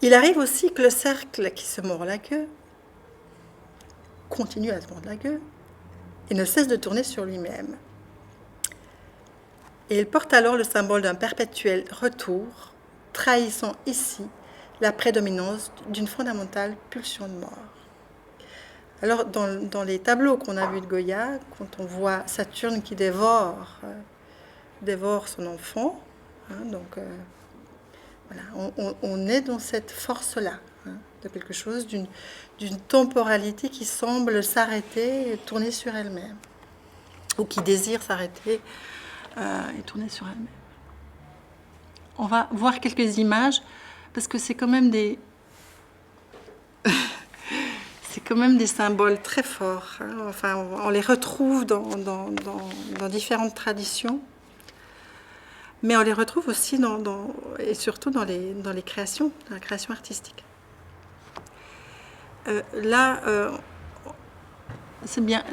Il arrive aussi que le cercle qui se mord la queue continue à se mordre la queue et ne cesse de tourner sur lui-même. Et il porte alors le symbole d'un perpétuel retour, trahissant ici la prédominance d'une fondamentale pulsion de mort. Alors, dans les tableaux qu'on a vus de Goya, quand on voit Saturne qui dévore son enfant, hein, donc voilà, on est dans cette force-là, hein, de quelque chose, d'une temporalité qui semble s'arrêter et tourner sur elle-même, ou qui désire s'arrêter et tourner sur elle-même. On va voir quelques images, parce que c'est quand même des symboles très forts. Hein. Enfin, on les retrouve dans différentes traditions. Mais on les retrouve aussi et surtout dans les créations, dans la création artistique. Là, c'est bien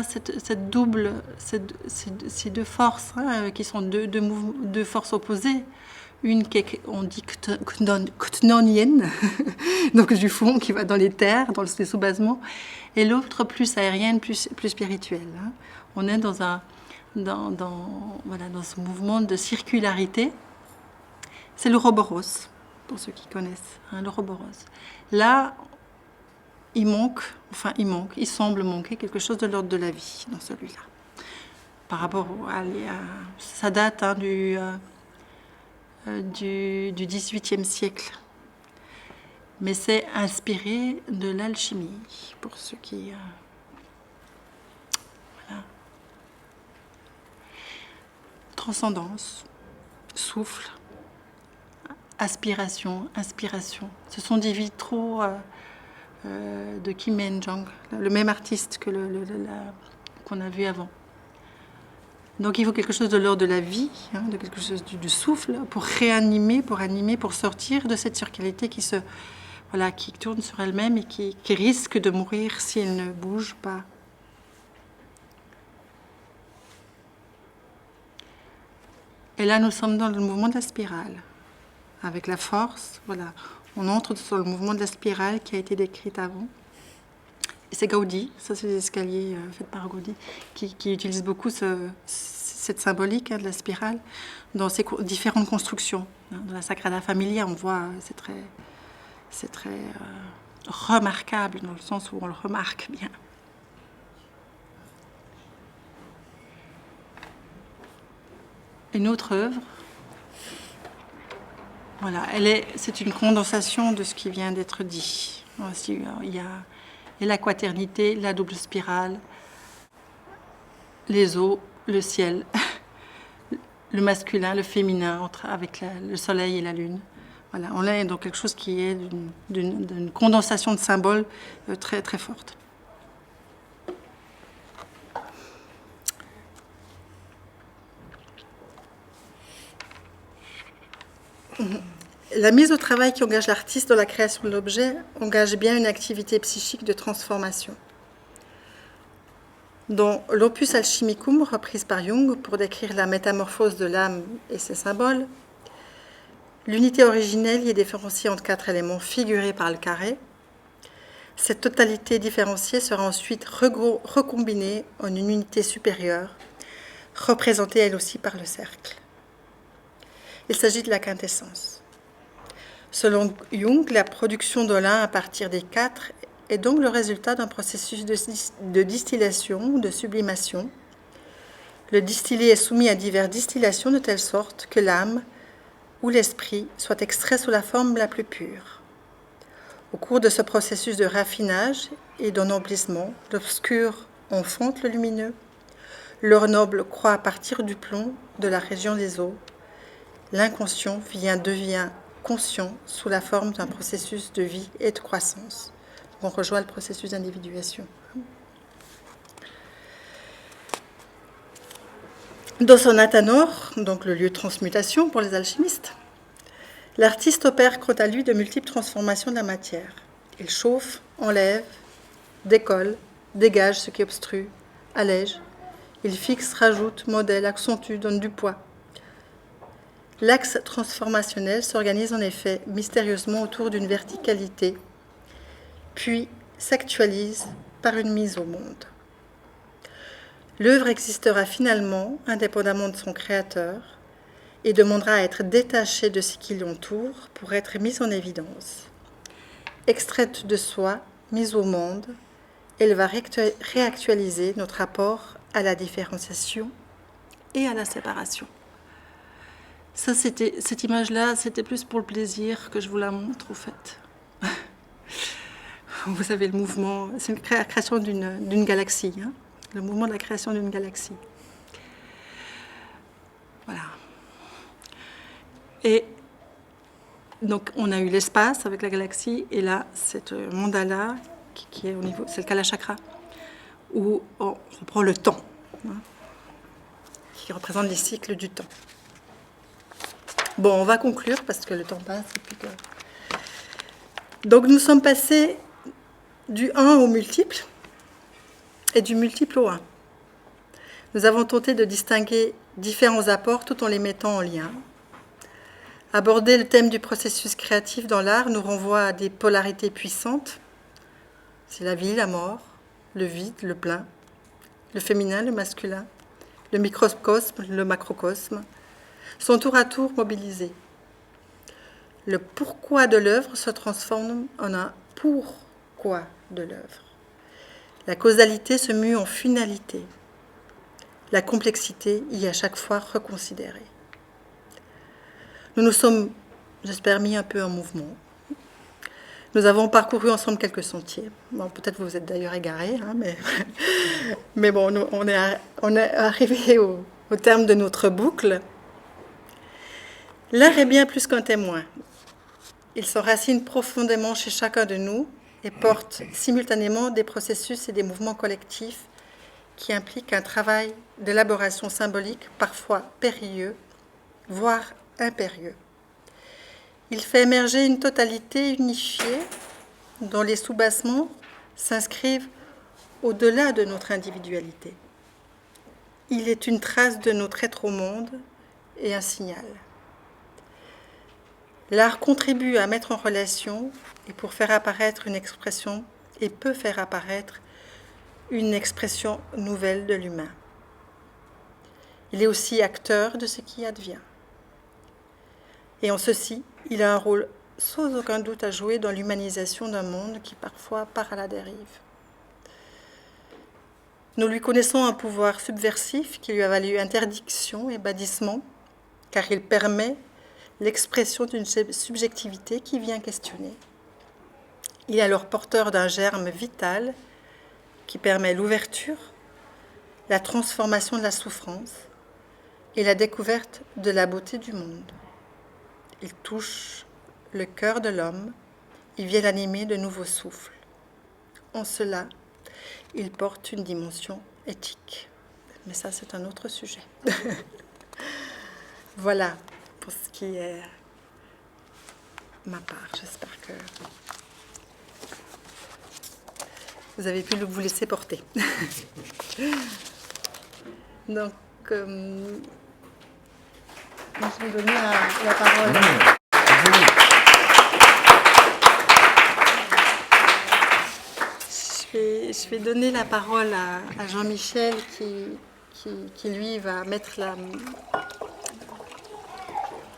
cette double, ces deux forces qui sont deux forces opposées. Une on dit ctonienne, donc du fond qui va dans les terres, dans les sous-basements, et l'autre plus aérienne, plus spirituelle. On est dans ce mouvement de circularité. C'est l'Ouroboros, pour ceux qui connaissent, l'Ouroboros. Là, il semble manquer quelque chose de l'ordre de la vie dans celui-là. Par rapport ça date du XVIIIe siècle. Mais c'est inspiré de l'alchimie, pour ceux qui... voilà. Transcendance, souffle, aspiration, inspiration. Ce sont des vitraux de Kim Men-jong, le même artiste que qu'on a vu avant. Donc il faut quelque chose de l'ordre de la vie, de quelque chose du souffle, pour réanimer, pour sortir de cette circularité qui tourne sur elle-même et qui risque de mourir si elle ne bouge pas. Et là, nous sommes dans le mouvement de la spirale, avec la force, voilà. On entre sur le mouvement de la spirale qui a été décrite avant. Et c'est Gaudi, ça c'est des escaliers faits par Gaudi, qui utilise beaucoup cette symbolique de la spirale dans ses différentes constructions. Dans la Sagrada Familia, on voit, c'est très remarquable dans le sens où on le remarque bien. Une autre œuvre, voilà, c'est une condensation de ce qui vient d'être dit. Aussi, il y a la quaternité, la double spirale, les eaux, le ciel, le masculin, le féminin, avec le soleil et la lune. Voilà, on est dans quelque chose qui est d'une condensation de symboles très, très forte. La mise au travail qui engage l'artiste dans la création de l'objet engage bien une activité psychique de transformation. Dans l'opus alchimicum, reprise par Jung pour décrire la métamorphose de l'âme et ses symboles, l'unité originelle y est différenciée entre 4 éléments figurés par le carré. Cette totalité différenciée sera ensuite recombinée en une unité supérieure, représentée elle aussi par le cercle. Il s'agit de la quintessence. Selon Jung, la production de l'un à partir des 4 est donc le résultat d'un processus de distillation ou de sublimation. Le distillé est soumis à diverses distillations de telle sorte que l'âme ou l'esprit soit extrait sous la forme la plus pure. Au cours de ce processus de raffinage et d'ennoblissement, l'obscur enfante le lumineux, l'or noble croît à partir du plomb de la région des eaux, l'inconscient devient conscient sous la forme d'un processus de vie et de croissance. On rejoint le processus d'individuation. Dans son athanor, donc le lieu de transmutation pour les alchimistes, l'artiste opère quant à lui de multiples transformations de la matière. Il chauffe, enlève, décolle, dégage ce qui obstrue, allège. Il fixe, rajoute, modèle, accentue, donne du poids. L'axe transformationnel s'organise en effet mystérieusement autour d'une verticalité, puis s'actualise par une mise au monde. L'œuvre existera finalement indépendamment de son créateur et demandera à être détachée de ce qui l'entoure pour être mise en évidence. Extraite de soi, mise au monde, elle va réactualiser notre rapport à la différenciation et à la séparation. Ça, cette image-là, c'était plus pour le plaisir que je vous la montre, au fait. Vous savez, le mouvement, c'est une création d'une galaxie, le mouvement de la création d'une galaxie. Voilà. Et donc, on a eu l'espace avec la galaxie, et là, cette mandala, qui est au niveau, c'est le Kalachakra, où on reprend le temps, qui représente les cycles du temps. Bon, on va conclure parce que le temps passe. Et puis donc, nous sommes passés du 1 au multiple et du multiple au 1. Nous avons tenté de distinguer différents apports tout en les mettant en lien. Aborder le thème du processus créatif dans l'art nous renvoie à des polarités puissantes. C'est la vie, la mort, le vide, le plein, le féminin, le masculin, le microcosme, le macrocosme, sont tour à tour mobilisés. Le pourquoi de l'œuvre se transforme en un pourquoi de l'œuvre. La causalité se mue en finalité. La complexité y est à chaque fois reconsidérée. Nous nous sommes, j'espère, mis un peu en mouvement. Nous avons parcouru ensemble quelques sentiers. Bon, peut-être vous êtes d'ailleurs égarés, hein, mais bon, on est arrivé au terme de notre boucle. L'art est bien plus qu'un témoin. Il s'enracine profondément chez chacun de nous et porte simultanément des processus et des mouvements collectifs qui impliquent un travail d'élaboration symbolique parfois périlleux, voire impérieux. Il fait émerger une totalité unifiée dont les soubassements s'inscrivent au-delà de notre individualité. Il est une trace de notre être au monde et un signal. L'art contribue à mettre en relation et pour faire apparaître une expression et peut faire apparaître une expression nouvelle de l'humain. Il est aussi acteur de ce qui advient. Et en ceci, il a un rôle sans aucun doute à jouer dans l'humanisation d'un monde qui parfois part à la dérive. Nous lui connaissons un pouvoir subversif qui lui a valu interdiction et bannissement, car il permet l'expression d'une subjectivité qui vient questionner. Il est alors porteur d'un germe vital qui permet l'ouverture, la transformation de la souffrance et la découverte de la beauté du monde. Il touche le cœur de l'homme, il vient l'animer de nouveaux souffles. En cela, il porte une dimension éthique. Mais ça, c'est un autre sujet. Voilà pour ce qui est ma part. J'espère que vous avez pu vous laisser porter. Donc, je vais donner la parole. Je vais donner la parole à Jean-Michel qui lui va mettre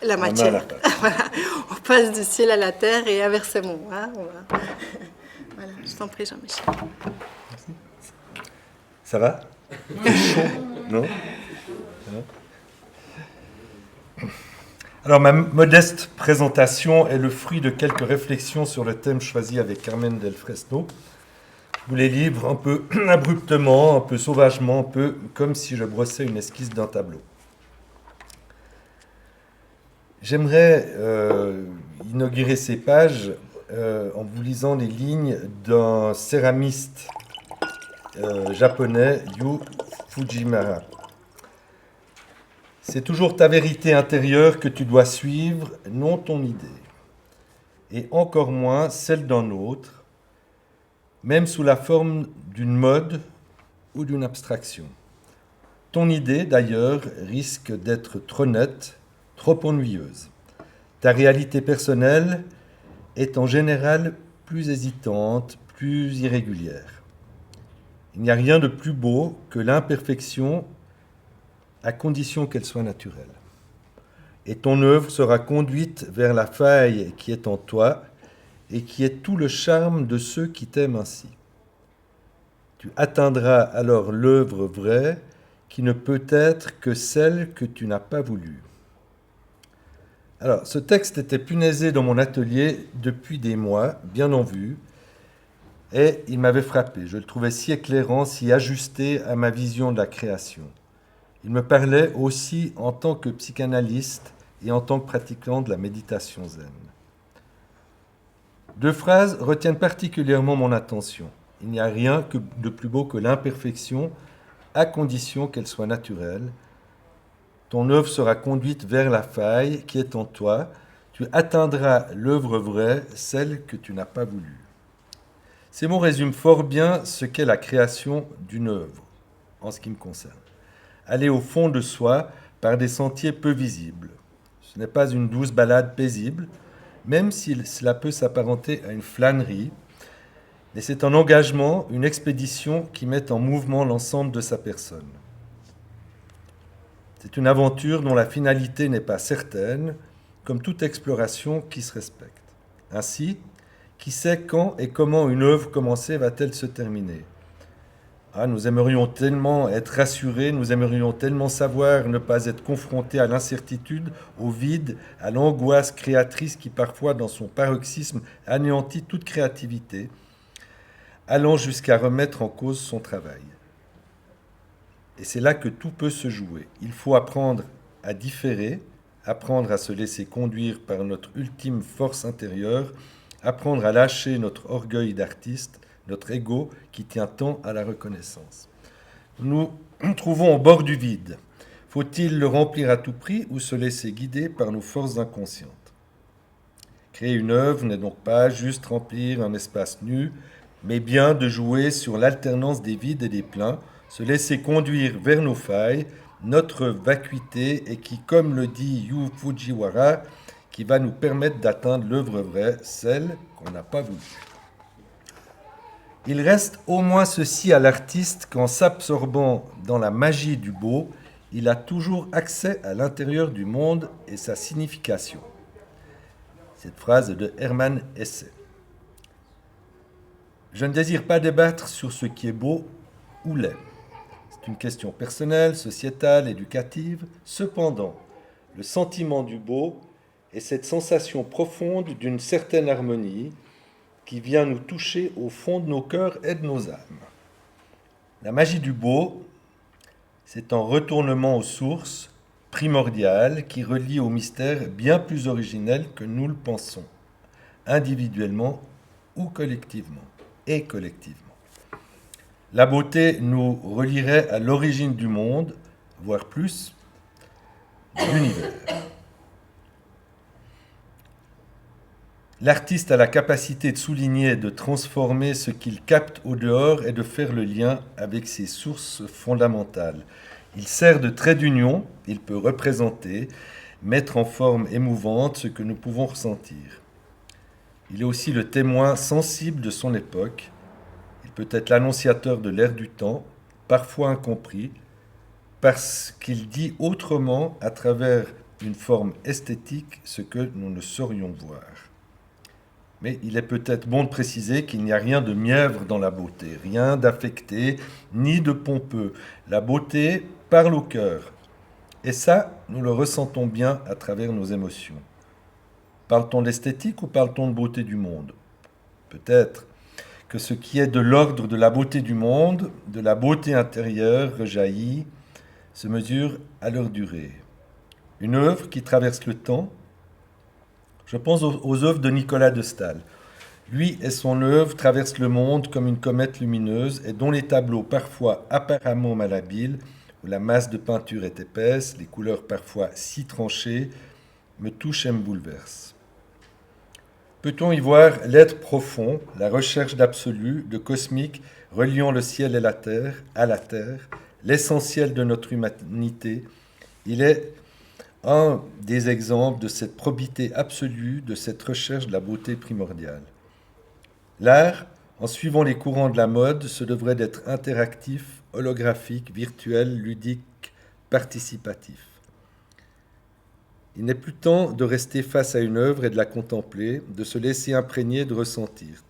la matière. Voilà. On passe du ciel à la terre et inversement. Hein, voilà, je t'en prie Jean-Michel. Merci. Ça va? C'est chaud, non? Alors, ma modeste présentation est le fruit de quelques réflexions sur le thème choisi avec Carmen Del Fresno. Je vous les livre un peu abruptement, un peu sauvagement, un peu comme si je brossais une esquisse d'un tableau. J'aimerais inaugurer ces pages en vous lisant les lignes d'un céramiste japonais, Yu Fujimura. C'est toujours ta vérité intérieure que tu dois suivre, non ton idée, et encore moins celle d'un autre, même sous la forme d'une mode ou d'une abstraction. Ton idée, d'ailleurs, risque d'être trop nette, trop ennuyeuse. Ta réalité personnelle est en général plus hésitante, plus irrégulière. Il n'y a rien de plus beau que l'imperfection à condition qu'elle soit naturelle. Et ton œuvre sera conduite vers la faille qui est en toi et qui est tout le charme de ceux qui t'aiment ainsi. Tu atteindras alors l'œuvre vraie qui ne peut être que celle que tu n'as pas voulu. Alors, ce texte était punaisé dans mon atelier depuis des mois, bien en vue, et il m'avait frappé. Je le trouvais si éclairant, si ajusté à ma vision de la création. Il me parlait aussi en tant que psychanalyste et en tant que pratiquant de la méditation zen. 2 phrases retiennent particulièrement mon attention. Il n'y a rien de plus beau que l'imperfection, à condition qu'elle soit naturelle. ton œuvre sera conduite vers la faille qui est en toi. Tu atteindras l'œuvre vraie, celle que tu n'as pas voulu. Ces mots résument fort bien ce qu'est la création d'une œuvre, en ce qui me concerne. Aller au fond de soi par des sentiers peu visibles. Ce n'est pas une douce balade paisible, même si cela peut s'apparenter à une flânerie, mais c'est un engagement, une expédition qui met en mouvement l'ensemble de sa personne. C'est une aventure dont la finalité n'est pas certaine, comme toute exploration qui se respecte. Ainsi, qui sait quand et comment une œuvre commencée va-t-elle se terminer ? Nous aimerions tellement être rassurés, nous aimerions tellement savoir ne pas être confrontés à l'incertitude, au vide, à l'angoisse créatrice qui parfois, dans son paroxysme, anéantit toute créativité, allant jusqu'à remettre en cause son travail. Et c'est là que tout peut se jouer. Il faut apprendre à différer, apprendre à se laisser conduire par notre ultime force intérieure, apprendre à lâcher notre orgueil d'artiste, notre ego qui tient tant à la reconnaissance. Nous nous trouvons au bord du vide. Faut-il le remplir à tout prix ou se laisser guider par nos forces inconscientes ? Créer une œuvre n'est donc pas juste remplir un espace nu, mais bien de jouer sur l'alternance des vides et des pleins, se laisser conduire vers nos failles, notre vacuité, et qui, comme le dit Yu Fujiwara, qui va nous permettre d'atteindre l'œuvre vraie, celle qu'on n'a pas voulu. Il reste au moins ceci à l'artiste qu'en s'absorbant dans la magie du beau, il a toujours accès à l'intérieur du monde et sa signification. Cette phrase est de Hermann Hesse. Je ne désire pas débattre sur ce qui est beau ou laid. C'est une question personnelle, sociétale, éducative. Cependant, le sentiment du beau est cette sensation profonde d'une certaine harmonie qui vient nous toucher au fond de nos cœurs et de nos âmes. La magie du beau, c'est un retournement aux sources primordiales qui relie au mystère bien plus originel que nous le pensons, individuellement ou collectivement, et collectivement. La beauté nous relierait à l'origine du monde, voire plus, de l'univers. L'artiste a la capacité de souligner et de transformer ce qu'il capte au dehors et de faire le lien avec ses sources fondamentales. Il sert de trait d'union, il peut représenter, mettre en forme émouvante ce que nous pouvons ressentir. Il est aussi le témoin sensible de son époque. Il peut être l'annonciateur de l'ère du temps, parfois incompris, parce qu'il dit autrement à travers une forme esthétique ce que nous ne saurions voir. Mais il est peut-être bon de préciser qu'il n'y a rien de mièvre dans la beauté, rien d'affecté, ni de pompeux. La beauté parle au cœur. Et ça, nous le ressentons bien à travers nos émotions. Parle-t-on d'esthétique ou parle-t-on de beauté du monde ? Peut-être que ce qui est de l'ordre de la beauté du monde, de la beauté intérieure rejaillit, se mesure à leur durée. Une œuvre qui traverse le temps. Je pense aux œuvres de Nicolas de Staël. Lui et son œuvre traversent le monde comme une comète lumineuse et dont les tableaux, parfois apparemment malhabiles, où la masse de peinture est épaisse, les couleurs parfois si tranchées, me touchent et me bouleversent. Peut-on y voir l'être profond, la recherche d'absolu, de cosmique, reliant le ciel et la terre, à la terre, l'essentiel de notre humanité? Il est un des exemples de cette probité absolue, de cette recherche de la beauté primordiale. L'art, en suivant les courants de la mode, se devrait d'être interactif, holographique, virtuel, ludique, participatif. Il n'est plus temps de rester face à une œuvre et de la contempler, de se laisser imprégner, de ressentir.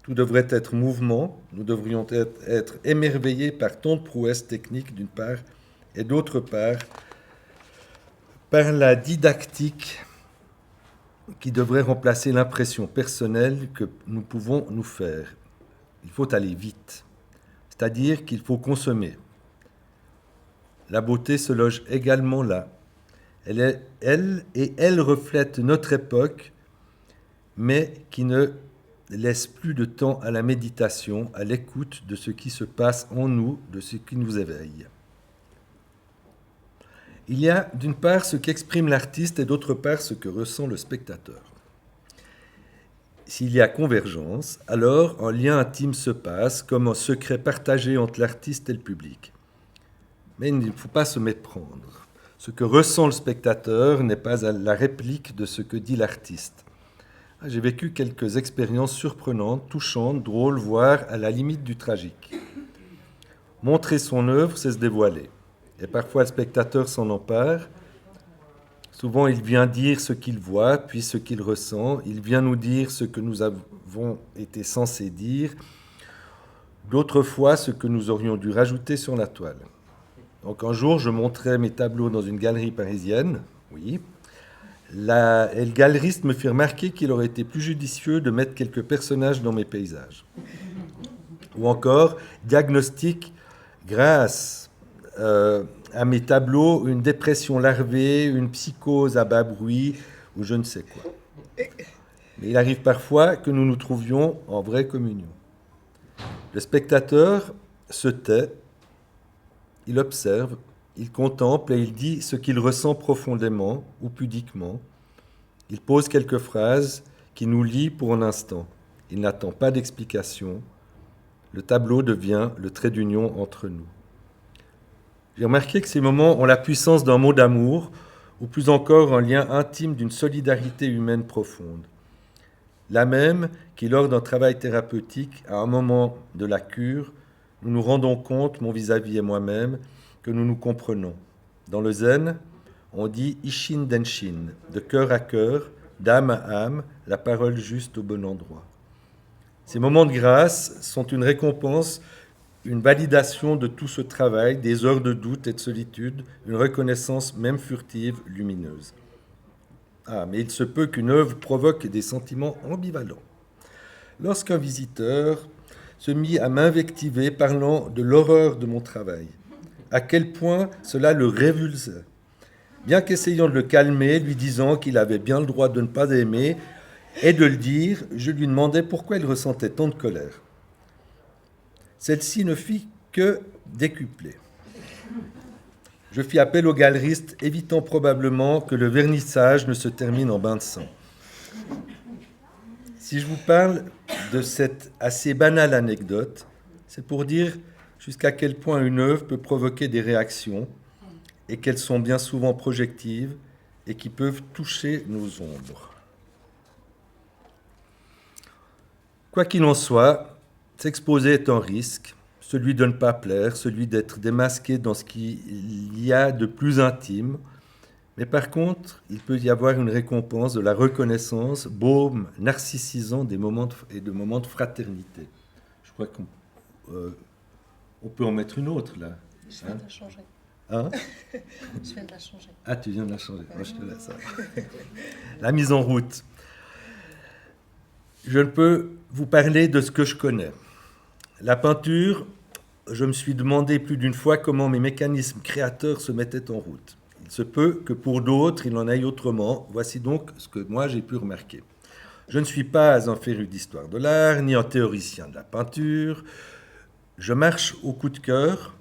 Tout devrait être mouvement, nous devrions être émerveillés par tant de prouesses techniques d'une part, et d'autre part, par la didactique qui devrait remplacer l'impression personnelle que nous pouvons nous faire. Il faut aller vite, c'est-à-dire qu'il faut consommer. La beauté se loge également là. Elle reflète notre époque, mais qui ne laisse plus de temps à la méditation, à l'écoute de ce qui se passe en nous, de ce qui nous éveille. Il y a d'une part ce qu'exprime l'artiste et d'autre part ce que ressent le spectateur. S'il y a convergence, alors un lien intime se passe comme un secret partagé entre l'artiste et le public. Mais il ne faut pas se méprendre. Ce que ressent le spectateur n'est pas la réplique de ce que dit l'artiste. J'ai vécu quelques expériences surprenantes, touchantes, drôles, voire à la limite du tragique. Montrer son œuvre, c'est se dévoiler. Et parfois le spectateur s'en empare. Souvent, il vient dire ce qu'il voit, puis ce qu'il ressent. Il vient nous dire ce que nous avons été censés dire. D'autres fois, ce que nous aurions dû rajouter sur la toile. Donc un jour, je montrais mes tableaux dans une galerie parisienne. Oui. Et le galeriste me fit remarquer qu'il aurait été plus judicieux de mettre quelques personnages dans mes paysages. Ou encore, diagnostic grâce à mes tableaux, une dépression larvée, une psychose à bas bruit, ou je ne sais quoi. Mais il arrive parfois que nous nous trouvions en vraie communion. Le spectateur se tait, il observe, il contemple et il dit ce qu'il ressent profondément ou pudiquement. Il pose quelques phrases qui nous lient pour un instant. Il n'attend pas d'explication. Le tableau devient le trait d'union entre nous. J'ai remarqué que ces moments ont la puissance d'un mot d'amour, ou plus encore un lien intime d'une solidarité humaine profonde. La même qui, lors d'un travail thérapeutique, à un moment de la cure, nous nous rendons compte, mon vis-à-vis et moi-même, que nous nous comprenons. Dans le zen, on dit Ishin Denshin, de cœur à cœur, d'âme à âme, la parole juste au bon endroit. Ces moments de grâce sont une récompense, une validation de tout ce travail, des heures de doute et de solitude, une reconnaissance même furtive, lumineuse. Mais il se peut qu'une œuvre provoque des sentiments ambivalents. Lorsqu'un visiteur se mit à m'invectiver parlant de l'horreur de mon travail, à quel point cela le révulsait. Bien qu'essayant de le calmer, lui disant qu'il avait bien le droit de ne pas aimer et de le dire, je lui demandais pourquoi il ressentait tant de colère. Celle-ci ne fit que décupler. Je fis appel au galeriste, évitant probablement que le vernissage ne se termine en bain de sang. Si je vous parle de cette assez banale anecdote, c'est pour dire jusqu'à quel point une œuvre peut provoquer des réactions et qu'elles sont bien souvent projectives et qui peuvent toucher nos ombres. Quoi qu'il en soit, s'exposer est un risque, celui de ne pas plaire, celui d'être démasqué dans ce qu'il y a de plus intime. Mais par contre, il peut y avoir une récompense de la reconnaissance, baume, narcissisant de moments de fraternité. Je crois qu'on peut en mettre une autre, là. Je viens de la changer. Hein? Je viens de la changer. Ah, tu viens de la changer. Moi, je te laisse ça. La mise en route. Je ne peux vous parler de ce que je connais. La peinture, je me suis demandé plus d'une fois comment mes mécanismes créateurs se mettaient en route. Il se peut que pour d'autres, il en aille autrement. Voici donc ce que moi j'ai pu remarquer. Je ne suis pas un féru d'histoire de l'art, ni un théoricien de la peinture. Je marche au coup de cœur.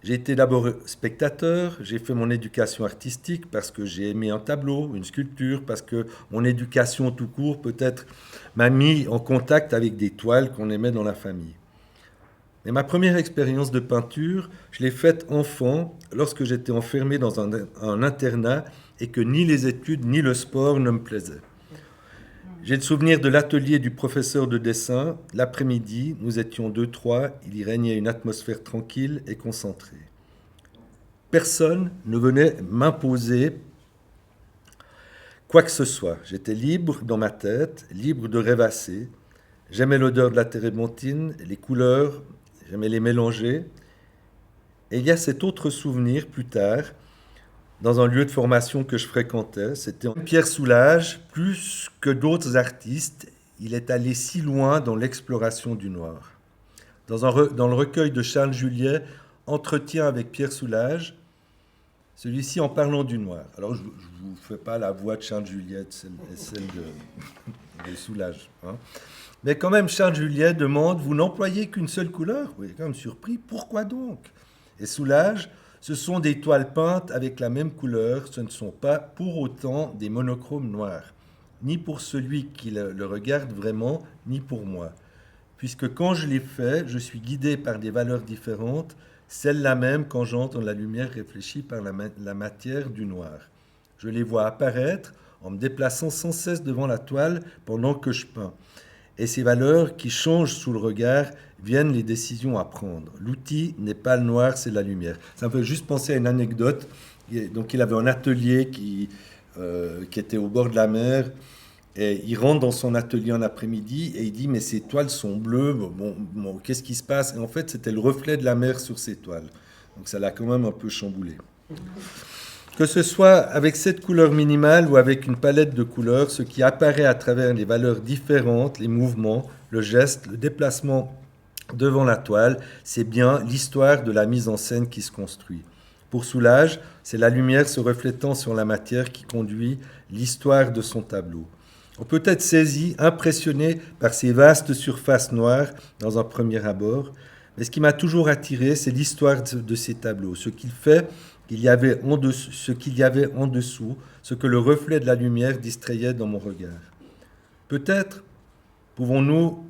J'ai été d'abord spectateur, j'ai fait mon éducation artistique parce que j'ai aimé un tableau, une sculpture, parce que mon éducation tout court peut-être m'a mis en contact avec des toiles qu'on aimait dans la famille. Mais ma première expérience de peinture, je l'ai faite enfant, lorsque j'étais enfermé dans un internat et que ni les études ni le sport ne me plaisaient. J'ai le souvenir de l'atelier du professeur de dessin. L'après-midi, nous étions 2-3, il y régnait une atmosphère tranquille et concentrée. Personne ne venait m'imposer quoi que ce soit. J'étais libre dans ma tête, libre de rêvasser. J'aimais l'odeur de la térébenthine, les couleurs, j'aimais les mélanger. Et il y a cet autre souvenir, plus tard, dans un lieu de formation que je fréquentais. C'était Pierre Soulages, plus que d'autres artistes, il est allé si loin dans l'exploration du noir. Dans le recueil de Charles Juliet, Entretien avec Pierre Soulages, celui-ci en parlant du noir. Alors, je ne vous fais pas la voix de Charles Juliet, celle de Soulages. Hein. Mais quand même, Charles Juliet demande, vous n'employez qu'une seule couleur? Vous êtes quand même surpris, pourquoi donc? Et Soulages, Ce sont des toiles peintes avec la même couleur, ce ne sont pas pour autant des monochromes noirs, ni pour celui qui le regarde vraiment, ni pour moi. Puisque quand je les fais, je suis guidé par des valeurs différentes, celles-là même quand j'entre la lumière réfléchie par la matière du noir. Je les vois apparaître en me déplaçant sans cesse devant la toile pendant que je peins. Et ces valeurs qui changent sous le regard viennent les décisions à prendre. L'outil n'est pas le noir, c'est la lumière. Ça me fait juste penser à une anecdote. Donc il avait un atelier qui était au bord de la mer. Et il rentre dans son atelier en après-midi et il dit « Mais ces toiles sont bleues, bon, qu'est-ce qui se passe ?» Et en fait, c'était le reflet de la mer sur ces toiles. Donc ça l'a quand même un peu chamboulé. Que ce soit avec cette couleur minimale ou avec une palette de couleurs, ce qui apparaît à travers les valeurs différentes, les mouvements, le geste, le déplacement devant la toile, c'est bien l'histoire de la mise en scène qui se construit. Pour Soulages, c'est la lumière se reflétant sur la matière qui conduit l'histoire de son tableau. On peut être saisi, impressionné par ces vastes surfaces noires dans un premier abord, mais ce qui m'a toujours attiré, c'est l'histoire de ces tableaux, ce qu'il y avait en dessous, ce que le reflet de la lumière distrayait dans mon regard. Peut-être pouvons-nous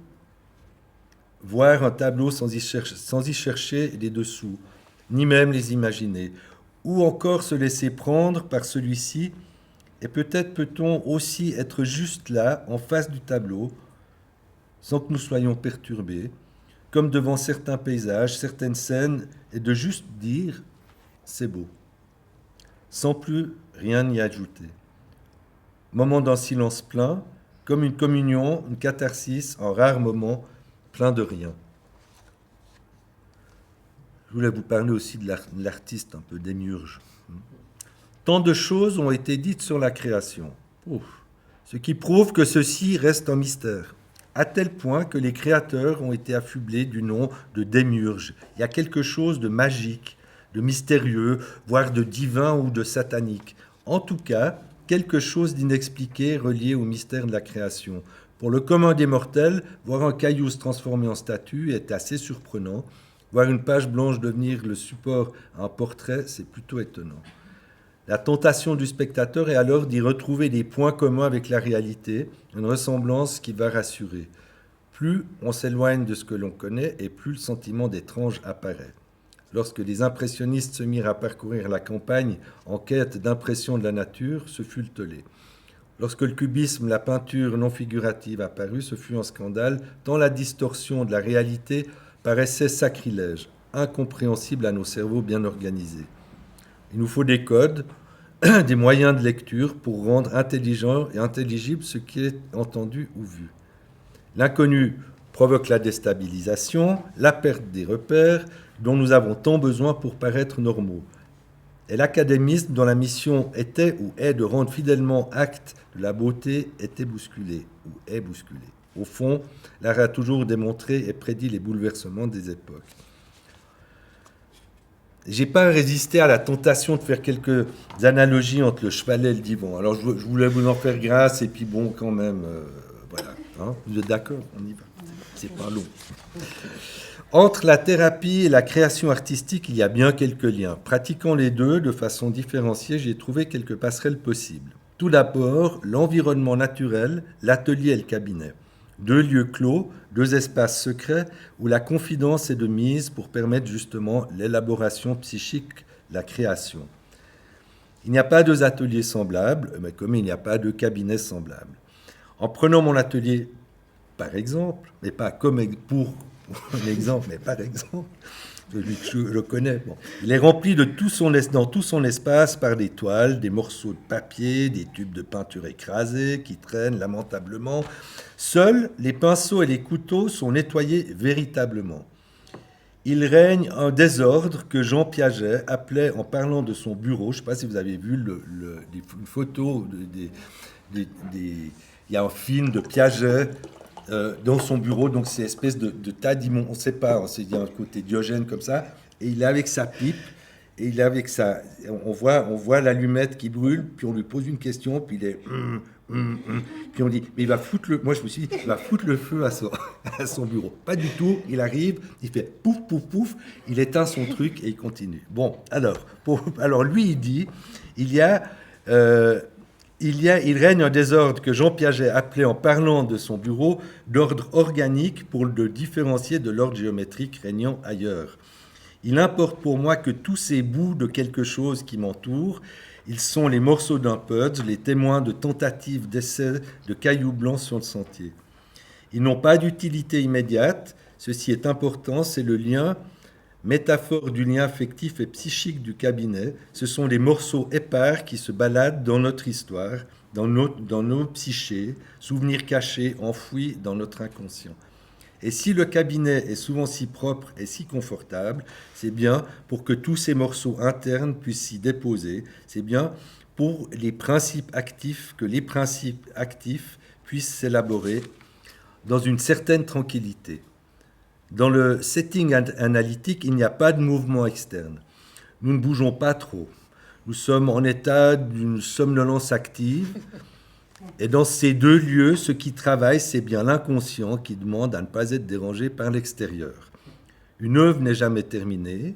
voir un tableau sans y chercher les dessous, ni même les imaginer, ou encore se laisser prendre par celui-ci. Et peut-être peut-on aussi être juste là, en face du tableau, sans que nous soyons perturbés, comme devant certains paysages, certaines scènes, et de juste dire « c'est beau », sans plus rien y ajouter. Moment d'un silence plein, comme une communion, une catharsis, en rares moments, plein de rien. Je voulais vous parler aussi de l'artiste un peu démiurge. Tant de choses ont été dites sur la création, ce qui prouve que ceci reste un mystère, à tel point que les créateurs ont été affublés du nom de démiurge. Il y a quelque chose de magique, de mystérieux, voire de divin ou de satanique. En tout cas, quelque chose d'inexpliqué relié au mystère de la création. Pour le commun des mortels, voir un caillou se transformer en statue est assez surprenant. Voir une page blanche devenir le support à un portrait, c'est plutôt étonnant. La tentation du spectateur est alors d'y retrouver des points communs avec la réalité, une ressemblance qui va rassurer. Plus on s'éloigne de ce que l'on connaît et plus le sentiment d'étrange apparaît. Lorsque les impressionnistes se mirent à parcourir la campagne en quête d'impression de la nature, ce fut le tollé. Lorsque le cubisme, la peinture non figurative apparut, ce fut un scandale, tant la distorsion de la réalité paraissait sacrilège, incompréhensible à nos cerveaux bien organisés. Il nous faut des codes, des moyens de lecture pour rendre intelligent et intelligible ce qui est entendu ou vu. L'inconnu provoque la déstabilisation, la perte des repères dont nous avons tant besoin pour paraître normaux. Et l'académisme dont la mission était ou est de rendre fidèlement acte de la beauté était bousculé ou est bousculé. Au fond, l'art a toujours démontré et prédit les bouleversements des époques. J'ai pas résisté à la tentation de faire quelques analogies entre le chevalet et le divan. Alors je voulais vous en faire grâce et puis bon quand même, voilà. Hein, vous êtes d'accord? On y va. C'est pas long. Entre la thérapie et la création artistique, il y a bien quelques liens. Pratiquant les deux de façon différenciée, j'ai trouvé quelques passerelles possibles. Tout d'abord, l'environnement naturel, l'atelier et le cabinet. 2 lieux clos, 2 espaces secrets où la confidence est de mise pour permettre justement l'élaboration psychique, la création. Il n'y a pas 2 ateliers semblables, mais comme il n'y a pas 2 cabinets semblables. En prenant mon atelier, par exemple, mais pas comme pour l'exemple, mais par exemple, celui que je connais, bon, il est rempli de dans tout son espace par des toiles, des morceaux de papier, des tubes de peinture écrasés qui traînent lamentablement. Seuls les pinceaux et les couteaux sont nettoyés véritablement. Il règne un désordre que Jean Piaget appelait, en parlant de son bureau, je ne sais pas si vous avez vu une photo, il y a un film de Piaget dans son bureau, donc c'est une espèce de tas d'immondes, on ne sait pas, il y a un côté Diogène comme ça, et il est avec sa pipe, Et il est avec ça. On voit l'allumette qui brûle, puis on lui pose une question, puis il est... Puis on dit, mais il va foutre le... Moi, je me suis dit, il va foutre le feu à à son bureau. Pas du tout. Il arrive, il fait pouf, pouf, pouf, il éteint son truc et il continue. Bon, alors lui, il dit, il règne un désordre que Jean Piaget appelait, en parlant de son bureau, d'ordre organique pour le différencier de l'ordre géométrique régnant ailleurs. Il importe pour moi que tous ces bouts de quelque chose qui m'entourent, ils sont les morceaux d'un puzzle, les témoins de tentatives d'essais de cailloux blancs sur le sentier. Ils n'ont pas d'utilité immédiate, ceci est important, c'est le lien, métaphore du lien affectif et psychique du cabinet, ce sont les morceaux épars qui se baladent dans notre histoire, dans nos psychés, souvenirs cachés, enfouis dans notre inconscient. Et si le cabinet est souvent si propre et si confortable, c'est bien pour que tous ces morceaux internes puissent s'y déposer, c'est bien pour les principes actifs, que les principes actifs puissent s'élaborer dans une certaine tranquillité. Dans le setting analytique, il n'y a pas de mouvement externe. Nous ne bougeons pas trop. Nous sommes en état d'une somnolence active. Et dans ces deux lieux, ce qui travaille, c'est bien l'inconscient qui demande à ne pas être dérangé par l'extérieur. Une œuvre n'est jamais terminée.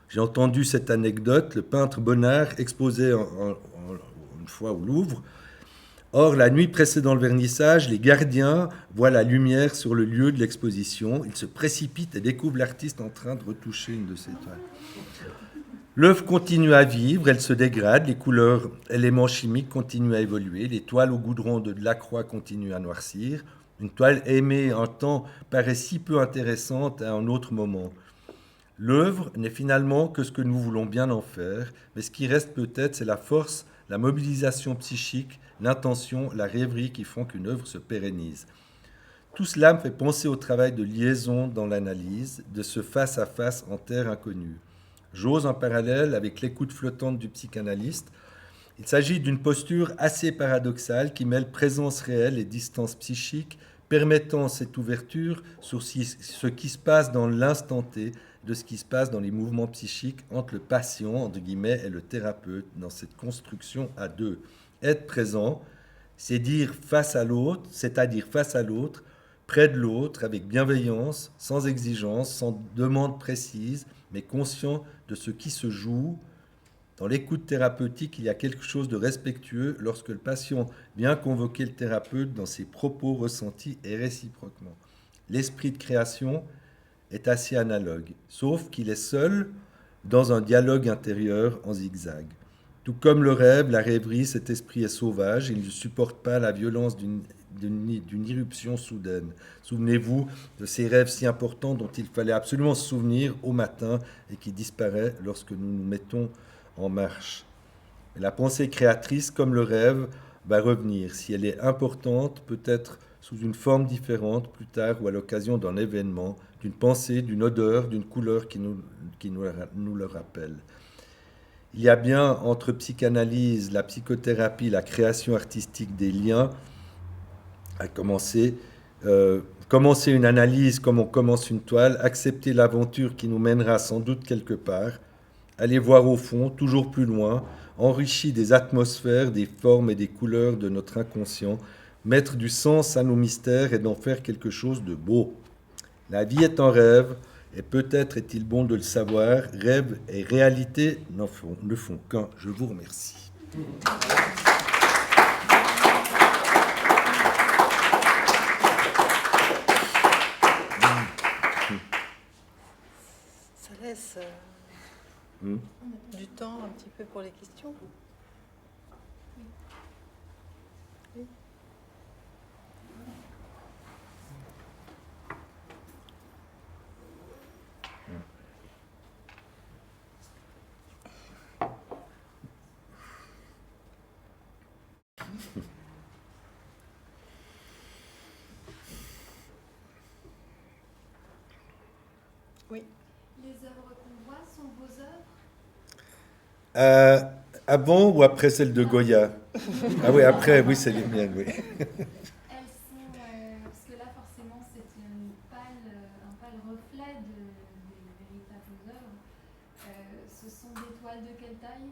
J'ai entendu cette anecdote, le peintre Bonnard exposait une fois au Louvre. Or, la nuit précédant le vernissage, les gardiens voient la lumière sur le lieu de l'exposition. Ils se précipitent et découvrent l'artiste en train de retoucher une de ses toiles. L'œuvre continue à vivre, elle se dégrade, les couleurs, éléments chimiques continuent à évoluer, les toiles au goudron de Delacroix continuent à noircir. Une toile aimée un temps paraît si peu intéressante à un autre moment. L'œuvre n'est finalement que ce que nous voulons bien en faire, mais ce qui reste peut-être, c'est la force, la mobilisation psychique, l'intention, la rêverie qui font qu'une œuvre se pérennise. Tout cela me fait penser au travail de liaison dans l'analyse, de ce face-à-face en terre inconnue. J'ose un parallèle avec l'écoute flottante du psychanalyste. Il s'agit d'une posture assez paradoxale qui mêle présence réelle et distance psychique, permettant cette ouverture sur ce qui se passe dans l'instant T, de ce qui se passe dans les mouvements psychiques entre le patient, entre guillemets, et le thérapeute, dans cette construction à deux. Être présent, c'est dire face à l'autre, c'est-à-dire face à l'autre, près de l'autre, avec bienveillance, sans exigence, sans demande précise, mais conscient de ce qui se joue. Dans l'écoute thérapeutique, il y a quelque chose de respectueux lorsque le patient vient convoquer le thérapeute dans ses propos ressentis et réciproquement. L'esprit de création est assez analogue, sauf qu'il est seul dans un dialogue intérieur en zigzag. Tout comme le rêve, la rêverie, cet esprit est sauvage, il ne supporte pas la violence d'une irruption soudaine. Souvenez-vous de ces rêves si importants dont il fallait absolument se souvenir au matin et qui disparaissent lorsque nous nous mettons en marche. Mais la pensée créatrice, comme le rêve, va revenir. Si elle est importante, peut-être sous une forme différente, plus tard ou à l'occasion d'un événement, d'une pensée, d'une odeur, d'une couleur qui nous le rappelle. Il y a bien entre psychanalyse, la psychothérapie, la création artistique des liens, à commencer une analyse comme on commence une toile, accepter l'aventure qui nous mènera sans doute quelque part, aller voir au fond, toujours plus loin, enrichi des atmosphères, des formes et des couleurs de notre inconscient, mettre du sens à nos mystères et d'en faire quelque chose de beau. La vie est un rêve, et peut-être est-il bon de le savoir, rêve et réalité ne font qu'un. Je vous remercie. Ça laisse du temps un petit peu pour les questions. Oui. Oui. Les œuvres qu'on voit sont vos œuvres? Avant ou après celle de Goya? Ah oui, après, oui, c'est les miennes, oui. Elles sont, parce que là forcément c'est un pâle reflet des véritables œuvres. Ce sont des toiles de quelle taille?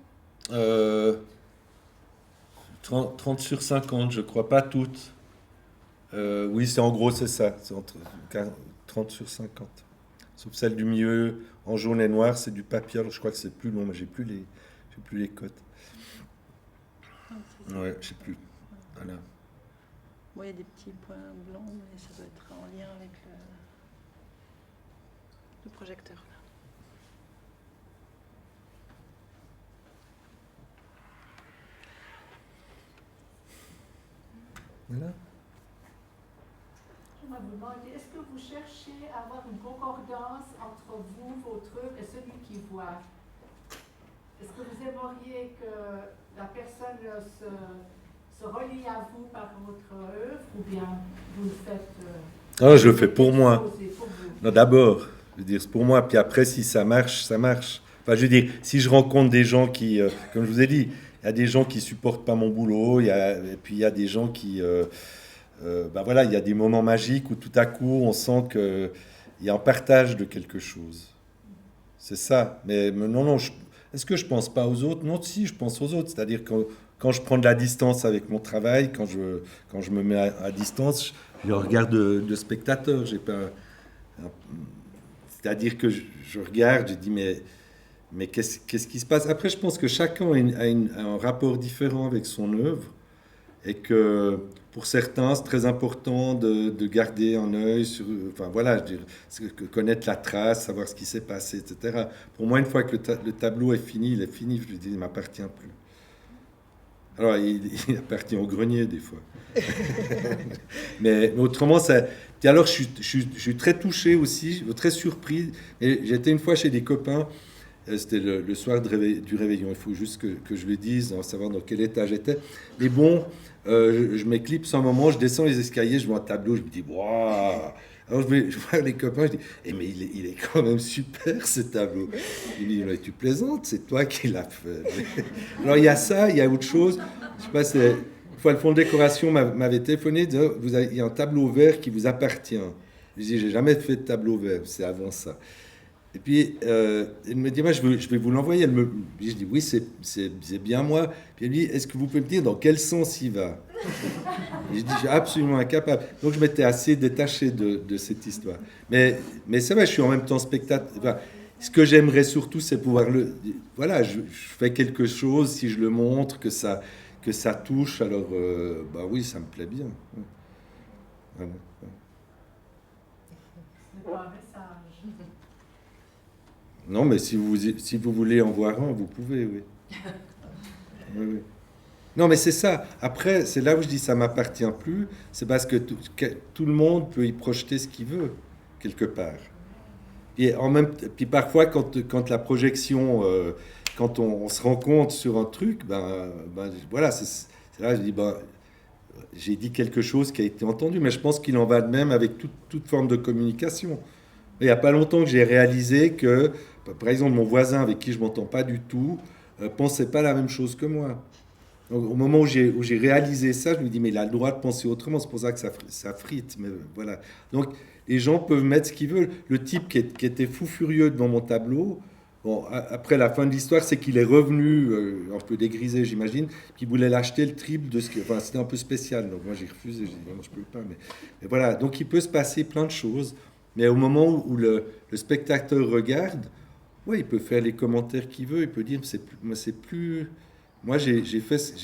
30 sur 50, je crois, pas toutes. Oui, c'est en gros, c'est ça, c'est entre 30 sur 50. Sauf celle du milieu, en jaune et noir, c'est du papier, alors je crois que c'est plus long, mais j'ai plus les cotes. Ouais, je sais plus. Voilà. Bon, il y a des petits points blancs, mais ça doit être en lien avec le projecteur. Là. Voilà. Je vais vous demander, est-ce que vous cherchez à avoir une concordance entre vous, votre œuvre, et celui qui voit? Est-ce que vous aimeriez que la personne se relie à vous par votre œuvre, ou bien vous le faites Je le fais pour moi. Non, d'abord, je veux dire, c'est pour moi. Puis après, si ça marche, ça marche. Enfin, je veux dire, si je rencontre des gens qui, comme je vous ai dit, il y a des gens qui supportent pas mon boulot, et puis il y a des gens qui, voilà, il y a des moments magiques où tout à coup, on sent qu'il y a un partage de quelque chose. C'est ça. Mais non, est-ce que je pense pas aux autres? Non, si, je pense aux autres. C'est-à-dire que quand je prends de la distance avec mon travail, quand je me mets à distance, je regarde de spectateur. J'ai pas, c'est-à-dire que je regarde, je dis mais qu'est-ce qui se passe? Après, je pense que chacun a un rapport différent avec son œuvre et que pour certains, c'est très important de garder un œil sur, enfin voilà, je veux dire, connaître la trace, savoir ce qui s'est passé, etc. Pour moi, une fois que le tableau est fini, il est fini. Je lui dis, il ne m'appartient plus. Alors, il appartient au grenier des fois. mais autrement, ça. Et alors, je suis très touché aussi, très surpris. Et j'étais une fois chez des copains. C'était le soir du réveillon. Il faut juste que je le dise, savoir dans quel état j'étais. Mais bon, je m'éclipse un moment, je descends les escaliers, je vois un tableau, je me dis, waouh! Alors je vois les copains, je dis, mais il est quand même super ce tableau. Il me dit, mais tu plaisantes, c'est toi qui l'as fait. Alors il y a ça, il y a autre chose. Je sais pas, une fois le fonds de décoration m'avait téléphoné, il y a un tableau vert qui vous appartient. Je dis, j'ai jamais fait de tableau vert, c'est avant ça. Et puis, elle me dit, moi, je vais vous l'envoyer. Je dis, oui, c'est bien moi. Puis elle me dit, est-ce que vous pouvez me dire dans quel sens il va? Et je dis, je suis absolument incapable. Donc, je m'étais assez détaché de cette histoire. Mais c'est vrai, je suis en même temps spectateur. Enfin, ce que j'aimerais surtout, c'est pouvoir voilà, je fais quelque chose, si je le montre, que ça touche, alors, bah oui, ça me plaît bien. Voilà. C'est pas un message. Non, mais si vous voulez en voir un, vous pouvez, oui. Oui. Non, mais c'est ça. Après, c'est là où je dis ça m'appartient plus. C'est parce que tout le monde peut y projeter ce qu'il veut, quelque part. Et puis parfois, quand la projection, quand on se rend compte sur un truc, ben voilà, c'est là que je dis, j'ai dit quelque chose qui a été entendu, mais je pense qu'il en va de même avec toute forme de communication. Il n'y a pas longtemps que j'ai réalisé que, par exemple, mon voisin avec qui je ne m'entends pas du tout, pensait pas la même chose que moi. Donc, au moment où j'ai réalisé ça, je me dis, mais il a le droit de penser autrement, c'est pour ça que ça frite. Mais voilà. Donc, les gens peuvent mettre ce qu'ils veulent. Le type qui était fou furieux devant mon tableau, bon, après la fin de l'histoire, c'est qu'il est revenu, un peu dégrisé, j'imagine, puis il voulait l'acheter le triple de ce que. Enfin, c'était un peu spécial, donc moi j'ai refusé, j'ai dit, non, je peux pas. Mais voilà, donc il peut se passer plein de choses. Mais au moment où le spectateur regarde, ouais, il peut faire les commentaires qu'il veut, il peut dire c'est plus moi j'ai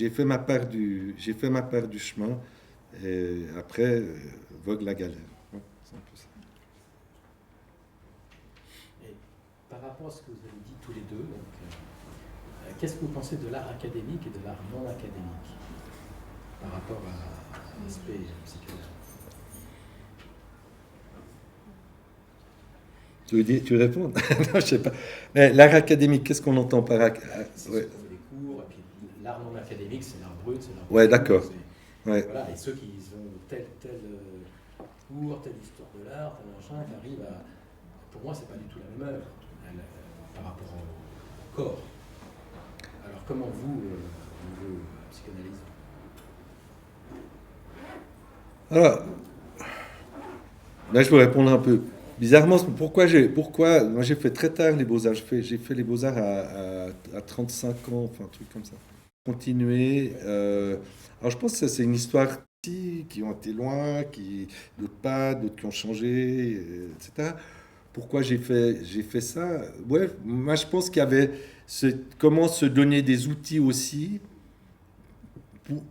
fait ma part du chemin et après vogue la galère. Ouais, c'est un peu ça. Et par rapport à ce que vous avez dit tous les deux, qu'est-ce que vous pensez de l'art académique et de l'art non académique par rapport à l'aspect psychologique? Tu réponds? Non, je sais pas. Mais l'art académique, qu'est-ce qu'on entend par Ouais. ouais. Les cours, et puis l'art non académique, c'est l'art brut, c'est l'art. Ouais, d'accord. Ouais. Voilà, et ceux qui ont tel cours, telle histoire de l'art, tel machin, qui arrivent à. Pour moi, c'est pas du tout la même œuvre par rapport au corps. Alors, comment vous psychanalyse? Alors, là, je peux répondre un peu. bizarrement, moi j'ai fait très tard les beaux-arts. J'ai fait les beaux-arts à 35 ans, enfin un truc comme ça. Continuer. Alors je pense que ça, c'est une histoire qui ont été loin, d'autres pas, d'autres qui ont changé, etc. Pourquoi j'ai fait ça? Ouais, moi je pense qu'il y avait comment se donner des outils aussi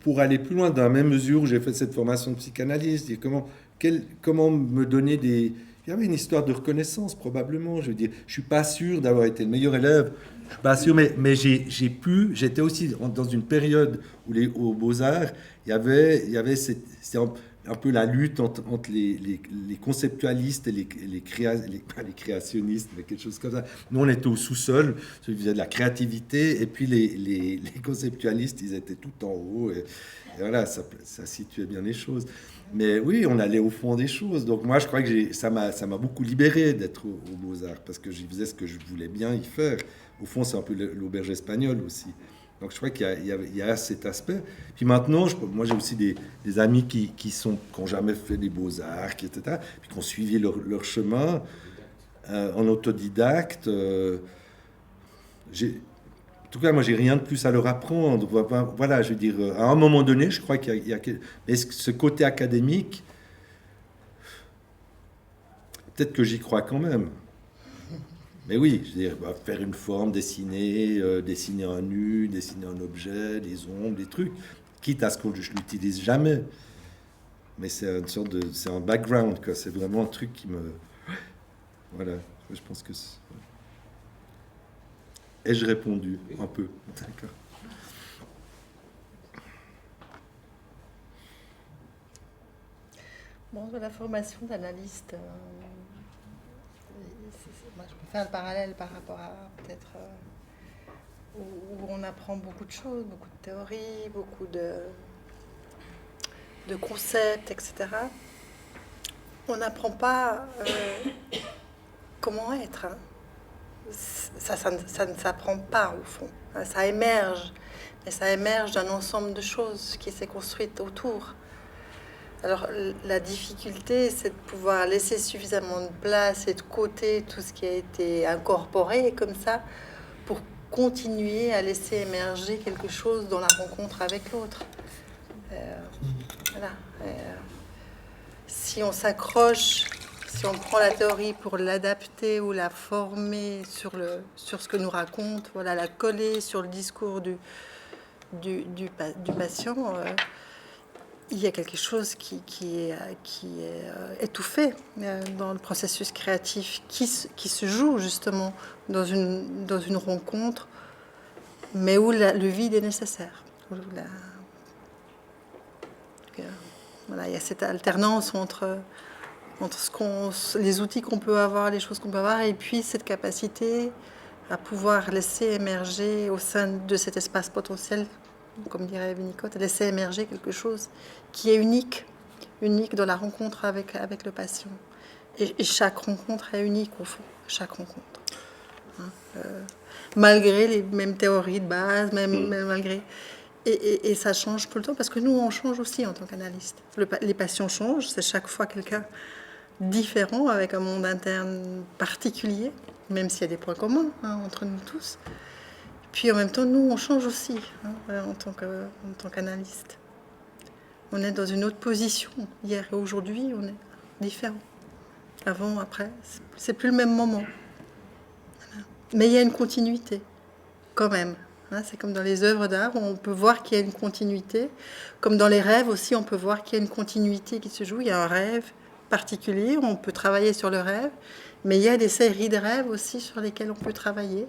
pour aller plus loin, dans la même mesure où j'ai fait cette formation de psychanalyste, et comment me donner des... Il y avait une histoire de reconnaissance, probablement. Je veux dire, je suis pas sûr d'avoir été le meilleur élève. Je suis pas sûr, mais j'étais aussi dans une période où aux Beaux-Arts, il y avait c'était un peu la lutte entre les conceptualistes et pas les créationnistes, mais quelque chose comme ça. Nous, on était au sous-sol, ceux qui faisaient de la créativité, et puis les conceptualistes, ils étaient tout en haut. Et voilà, ça situait bien les choses. Mais oui, on allait au fond des choses. Donc moi, je crois que ça m'a beaucoup libéré d'être aux Beaux-Arts, parce que j'y faisais ce que je voulais bien y faire. Au fond, c'est un peu l'auberge espagnole aussi. Donc je crois qu'il y a cet aspect. Puis maintenant, moi j'ai aussi des amis qui n'ont jamais fait des Beaux-Arts, etc., puis qui ont suivi leur chemin en autodidacte. En tout cas, moi, j'ai rien de plus à leur apprendre. Voilà, je veux dire, à un moment donné, je crois qu'il y a mais ce côté académique, peut-être que j'y crois quand même. Mais oui, je veux dire, faire une forme, dessiner un nu, dessiner un objet, des ombres, des trucs, quitte à ce que je l'utilise jamais. Mais c'est c'est un background, quoi. C'est vraiment un truc qui me... Voilà, je pense que... Ai-je répondu un peu? D'accord. Bon, la formation d'analyste, moi, je peux faire le parallèle par rapport à peut-être où on apprend beaucoup de choses, beaucoup de théories, beaucoup de concepts, etc. On n'apprend pas comment être. Hein. Ça ne s'apprend pas au fond. Ça émerge. Et ça émerge d'un ensemble de choses qui s'est construite autour. Alors la difficulté, c'est de pouvoir laisser suffisamment de place et de côté tout ce qui a été incorporé comme ça pour continuer à laisser émerger quelque chose dans la rencontre avec l'autre. Voilà. Si on s'accroche, si on prend la théorie pour l'adapter ou la former sur ce que nous raconte, voilà, la coller sur le discours du patient, il y a quelque chose qui est étouffé dans le processus créatif qui se joue justement dans une rencontre, mais où le vide est nécessaire. Voilà, il y a cette alternance entre les outils qu'on peut avoir, les choses qu'on peut avoir, et puis cette capacité à pouvoir laisser émerger au sein de cet espace potentiel, comme dirait Winnicott, laisser émerger quelque chose qui est unique dans la rencontre avec le patient. Et chaque rencontre est unique au fond, chaque rencontre. Malgré les mêmes théories de base, malgré... Et ça change tout le temps, parce que nous, on change aussi en tant qu'analyste. Les patients changent, c'est chaque fois quelqu'un différent, avec un monde interne particulier, même s'il y a des points communs entre nous tous. Puis en même temps, nous, on change aussi en tant qu'analyste. On est dans une autre position. Hier et aujourd'hui, on est différent. Avant, après, c'est plus le même moment. Voilà. Mais il y a une continuité, quand même. C'est comme dans les œuvres d'art, on peut voir qu'il y a une continuité. Comme dans les rêves aussi, on peut voir qu'il y a une continuité qui se joue. Il y a un rêve particulier, on peut travailler sur le rêve. Mais il y a des séries de rêves aussi sur lesquelles on peut travailler.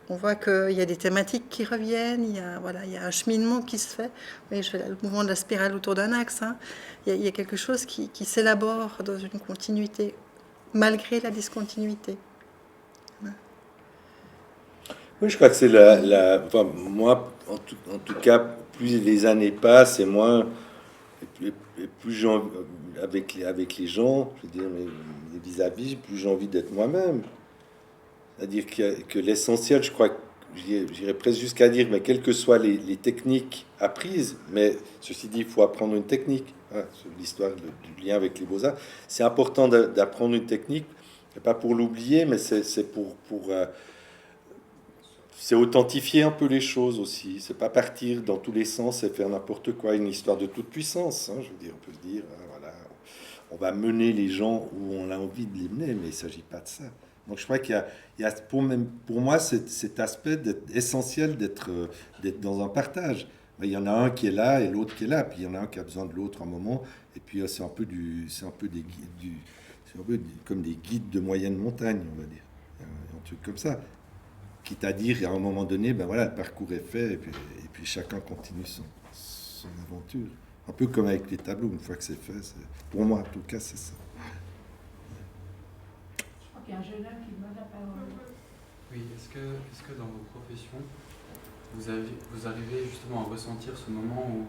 On voit qu'il y a des thématiques qui reviennent, il y a un cheminement qui se fait. Oui, je fais le mouvement de la spirale autour d'un axe. Il y a quelque chose qui s'élabore dans une continuité, malgré la discontinuité. Oui, je crois que c'est enfin, moi, en tout cas, plus les années passent et moins, et plus avec les gens, je veux dire, vis-à-vis, plus j'ai envie d'être moi-même. C'est-à-dire que l'essentiel, je crois, j'irais presque jusqu'à dire, mais quelles que soient les techniques apprises, mais ceci dit, il faut apprendre une technique. L'histoire du lien avec les beaux-arts, c'est important d'apprendre une technique C'est pas pour l'oublier, mais c'est c'est authentifier un peu les choses aussi. C'est pas partir dans tous les sens et faire n'importe quoi. Une histoire de toute puissance. Hein, je veux dire, on peut se dire, voilà, on va mener les gens où on a envie de les mener, mais il s'agit pas de ça. Donc je crois qu'il y a pour moi cet aspect essentiel d'être dans un partage. Il y en a un qui est là et l'autre qui est là, puis il y en a un qui a besoin de l'autre un moment, et puis c'est un peu comme des guides de moyenne montagne, on va dire, un truc comme ça, quitte à dire à un moment donné, ben voilà, le parcours est fait, et puis chacun continue son aventure, un peu comme avec les tableaux, une fois que c'est fait, pour moi en tout cas c'est ça. Je crois qu'il y a un jeune homme qui demande la parole. Oui, est-ce que dans vos professions, vous arrivez justement à ressentir ce moment où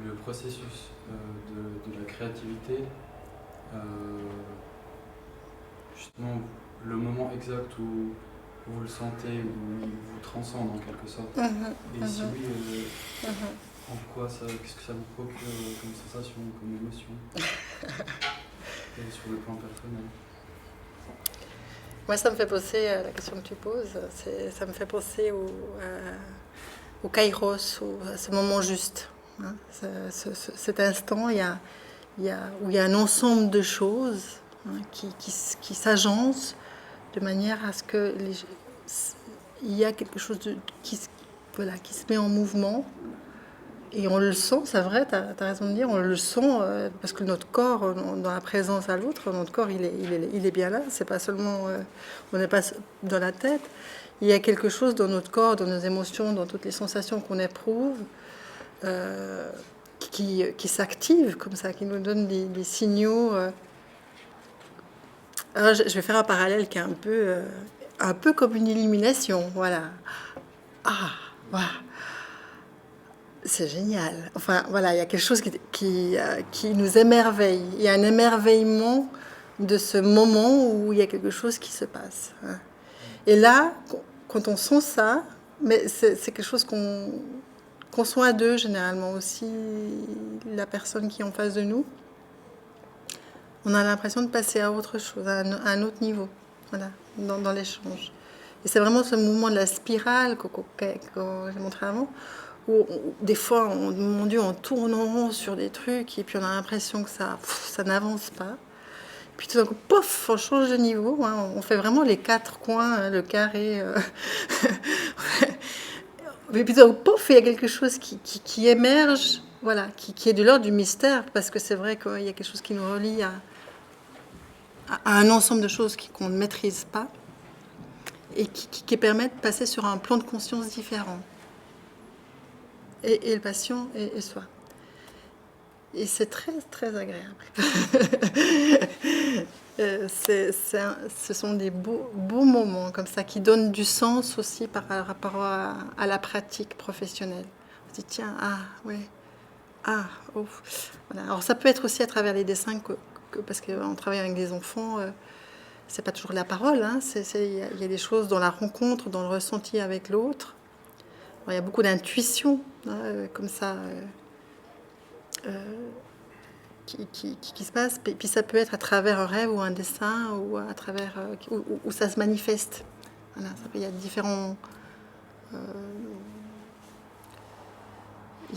le processus de la créativité, justement le moment exact où vous le sentez, où il vous transcende en quelque sorte. Et si oui, en quoi qu'est-ce que ça vous procure comme sensation, comme émotion et sur le plan personnel? Moi, ça me fait penser à la question que tu poses. Ça me fait penser au kairos, à ce moment juste. Hein. Cet instant, où il y a un ensemble de choses qui s'agencent de manière à ce que il y a quelque chose qui se met en mouvement. Et on le sent, c'est vrai, tu as raison de dire, on le sent parce que notre corps, dans la présence à l'autre, notre corps, il est bien là. C'est pas seulement, on n'est pas dans la tête. Il y a quelque chose dans notre corps, dans nos émotions, dans toutes les sensations qu'on éprouve, qui s'active comme ça, qui nous donne des signaux. Alors, je vais faire un parallèle qui est un peu comme une illumination, voilà. Ah, voilà. C'est génial. Enfin, voilà, il y a quelque chose qui nous émerveille. Il y a un émerveillement de ce moment où il y a quelque chose qui se passe. Hein. Et là, quand on sent ça, mais c'est quelque chose qu'on sent à deux, généralement aussi, la personne qui est en face de nous. On a l'impression de passer à autre chose, à un autre niveau, voilà, dans l'échange. Et c'est vraiment ce mouvement de la spirale que j'ai montré avant, où des fois, mon Dieu, on tourne en rond sur des trucs et puis on a l'impression que ça n'avance pas. Puis tout d'un coup, pof, on change de niveau. Hein, on fait vraiment les quatre coins, hein, le carré. Mais puis tout d'un coup, pof, il y a quelque chose qui émerge, voilà, qui est de l'ordre du mystère, parce que c'est vrai qu'il y a quelque chose qui nous relie à un ensemble de choses qu'on ne maîtrise pas et qui permettent de passer sur un plan de conscience différent. Et le patient et soi. Et c'est très, très agréable. Ce sont des beaux moments comme ça qui donnent du sens aussi par rapport à la pratique professionnelle. On se dit, tiens, ouais, ouf. Voilà. Alors ça peut être aussi à travers les dessins, parce qu'on travaille avec des enfants, c'est pas toujours la parole, hein, il y a des choses dans la rencontre, dans le ressenti avec l'autre. Il y a beaucoup d'intuition, comme ça, qui se passe. Et puis ça peut être à travers un rêve ou un dessin, ou à travers où ça se manifeste. Voilà, il y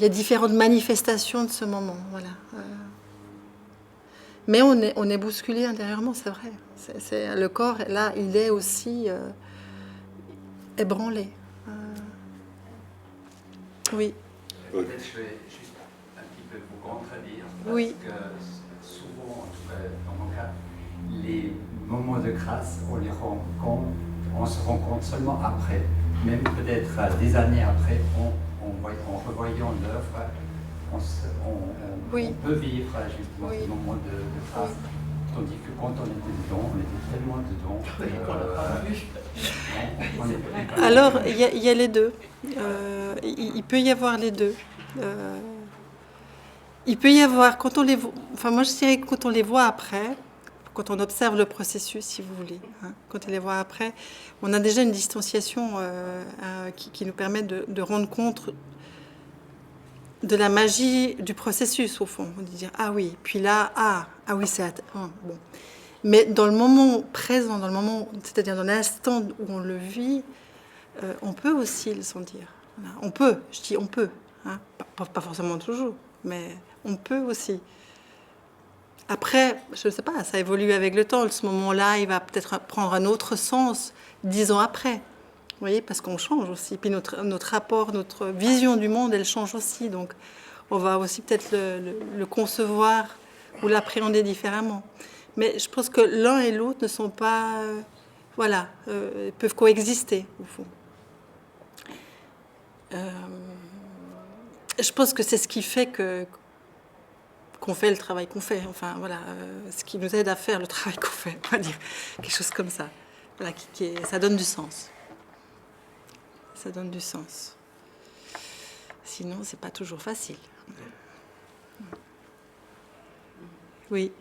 a différentes manifestations de ce moment. Voilà. Mais on est bousculé intérieurement, c'est vrai. Le corps, là, il est aussi ébranlé. Oui. Peut-être je vais juste un petit peu vous contredire. Oui. Parce que souvent, dans mon cas, les moments de grâce, on se rend compte seulement après, même peut-être des années après, en revoyant l'œuvre, on peut vivre justement ces moments de grâce. Oui. Tandis que quand on était dedans, on était tellement dedans. Alors, il y a les deux. Il peut y avoir les deux. Il peut y avoir, quand on les voit, enfin moi je dirais que quand on les voit après, quand on observe le processus, si vous voulez, hein, quand on les voit après, on a déjà une distanciation qui nous permet de rendre compte de la magie du processus, au fond. De dire, ah oui, puis là, ah oui, c'est... bon. Mais dans le moment présent, dans le moment, c'est-à-dire dans l'instant où on le vit, on peut aussi le sentir. Voilà. On peut, je dis on peut, hein. Pas forcément toujours, mais on peut aussi. Après, je ne sais pas, ça évolue avec le temps. Ce moment-là, il va peut-être prendre un autre sens 10 ans après. Vous voyez, parce qu'on change aussi. Puis notre rapport, notre vision du monde, elle change aussi. Donc, on va aussi peut-être le concevoir ou l'appréhender différemment. Mais je pense que l'un et l'autre ne sont pas... peuvent coexister, au fond. Je pense que c'est ce qui fait qu'on fait le travail qu'on fait. Enfin, voilà, ce qui nous aide à faire le travail qu'on fait. On va dire quelque chose comme ça. Voilà, ça donne du sens. Ça donne du sens. Sinon, c'est pas toujours facile. Oui.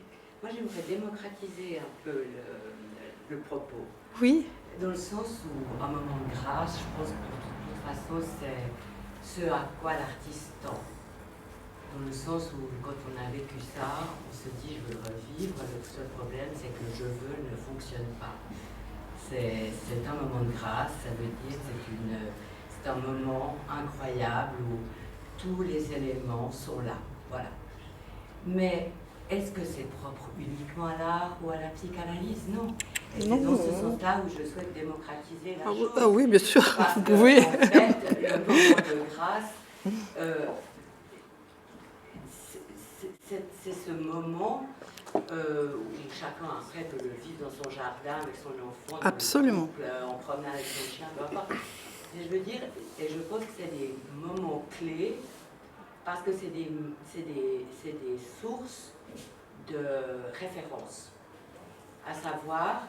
Moi, j'aimerais démocratiser un peu le propos. Oui. Dans le sens où, un moment de grâce, je pense que de toute façon, c'est ce à quoi l'artiste tend. Dans le sens où, quand on a vécu ça, on se dit, je veux le revivre. Le seul problème, c'est que le je veux ne fonctionne pas. C'est un moment de grâce, ça veut dire c'est un moment incroyable où tous les éléments sont là. Voilà. Mais est-ce que c'est propre uniquement à l'art ou à la psychanalyse? Non. Et c'est dans ce sens-là où je souhaite démocratiser la chose. Ah oui, bien sûr, parce vous que, pouvez. En fait, le moment de grâce, c'est ce moment où chacun après peut le vivre dans son jardin avec son enfant, absolument, en promenade avec son chien, peu importe. Et je veux dire, et je pense que c'est des moments clés parce que c'est des sources de référence. À savoir,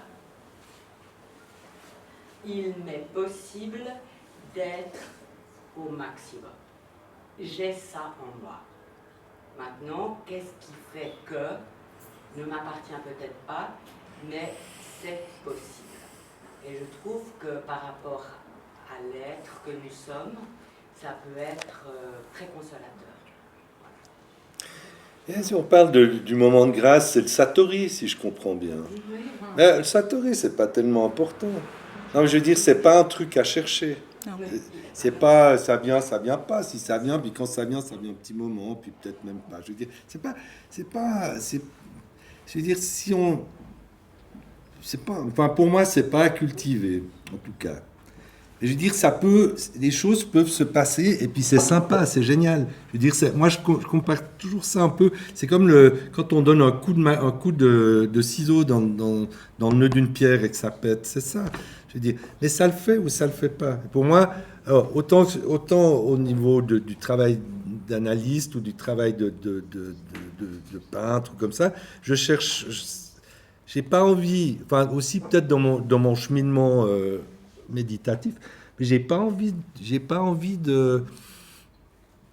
il m'est possible d'être au maximum. J'ai ça en moi. Maintenant, qu'est-ce qui fait que ne m'appartient peut-être pas, mais c'est possible. Et je trouve que par rapport à l'être que nous sommes, ça peut être très consolateur. Et si on parle du moment de grâce, c'est le satori, si je comprends bien. Oui. Mais le satori, c'est pas tellement important. Non, mais je veux dire, c'est pas un truc à chercher. Non. C'est pas ça vient pas. Si ça vient, puis quand ça vient un petit moment, puis peut-être même pas. Je veux dire, je veux dire, si on, c'est pas, enfin pour moi, c'est pas à cultiver, en tout cas. Et je veux dire, les choses peuvent se passer, et puis c'est sympa, c'est génial. Je veux dire, moi je compare toujours ça un peu. C'est comme quand on donne un coup de ciseau dans le nœud d'une pierre et que ça pète, c'est ça. Je veux dire, mais ça le fait ou ça le fait pas. Pour moi, alors, autant au niveau du travail d'analyste ou du travail de peintre ou comme ça, je cherche. J'ai pas envie, enfin aussi peut-être dans mon cheminement méditatif, mais j'ai pas envie de.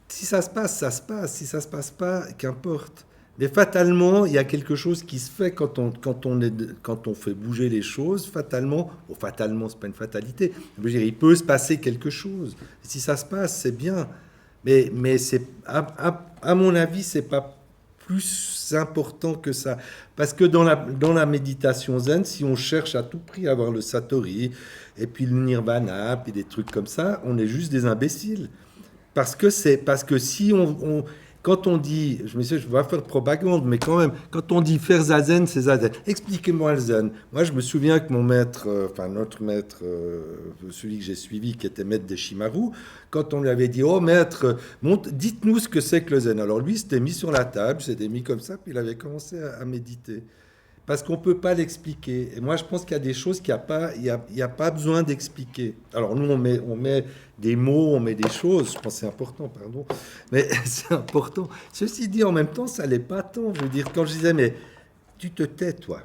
Si ça se passe, ça se passe. Si ça se passe pas, qu'importe. Mais fatalement, il y a quelque chose qui se fait quand on fait bouger les choses. Fatalement, c'est pas une fatalité. Je veux dire, il peut se passer quelque chose. Si ça se passe, c'est bien. Mais c'est, à mon avis, c'est pas plus important que ça. Parce que dans la méditation zen, si on cherche à tout prix à avoir le satori, et puis le nirvana, puis des trucs comme ça, on est juste des imbéciles. Parce que si quand on dit, je vais pas faire de propagande, mais quand même, quand on dit faire zazen, c'est zazen. Expliquez-moi le zen. Moi, je me souviens que mon maître, notre maître, celui que j'ai suivi, qui était maître des Shimaru, quand on lui avait dit, oh maître, dites-nous ce que c'est que le zen. Alors lui, s'était mis sur la table, s'était mis comme ça, puis il avait commencé à méditer. Parce qu'on ne peut pas l'expliquer. Et moi, je pense qu'il y a des choses qu'il n'y a pas besoin d'expliquer. Alors, nous, on met des mots, on met des choses. Je pense que c'est important, pardon. Mais c'est important. Ceci dit, en même temps, ça ne l'est pas tant. Je veux dire, quand je disais, mais tu te tais, toi.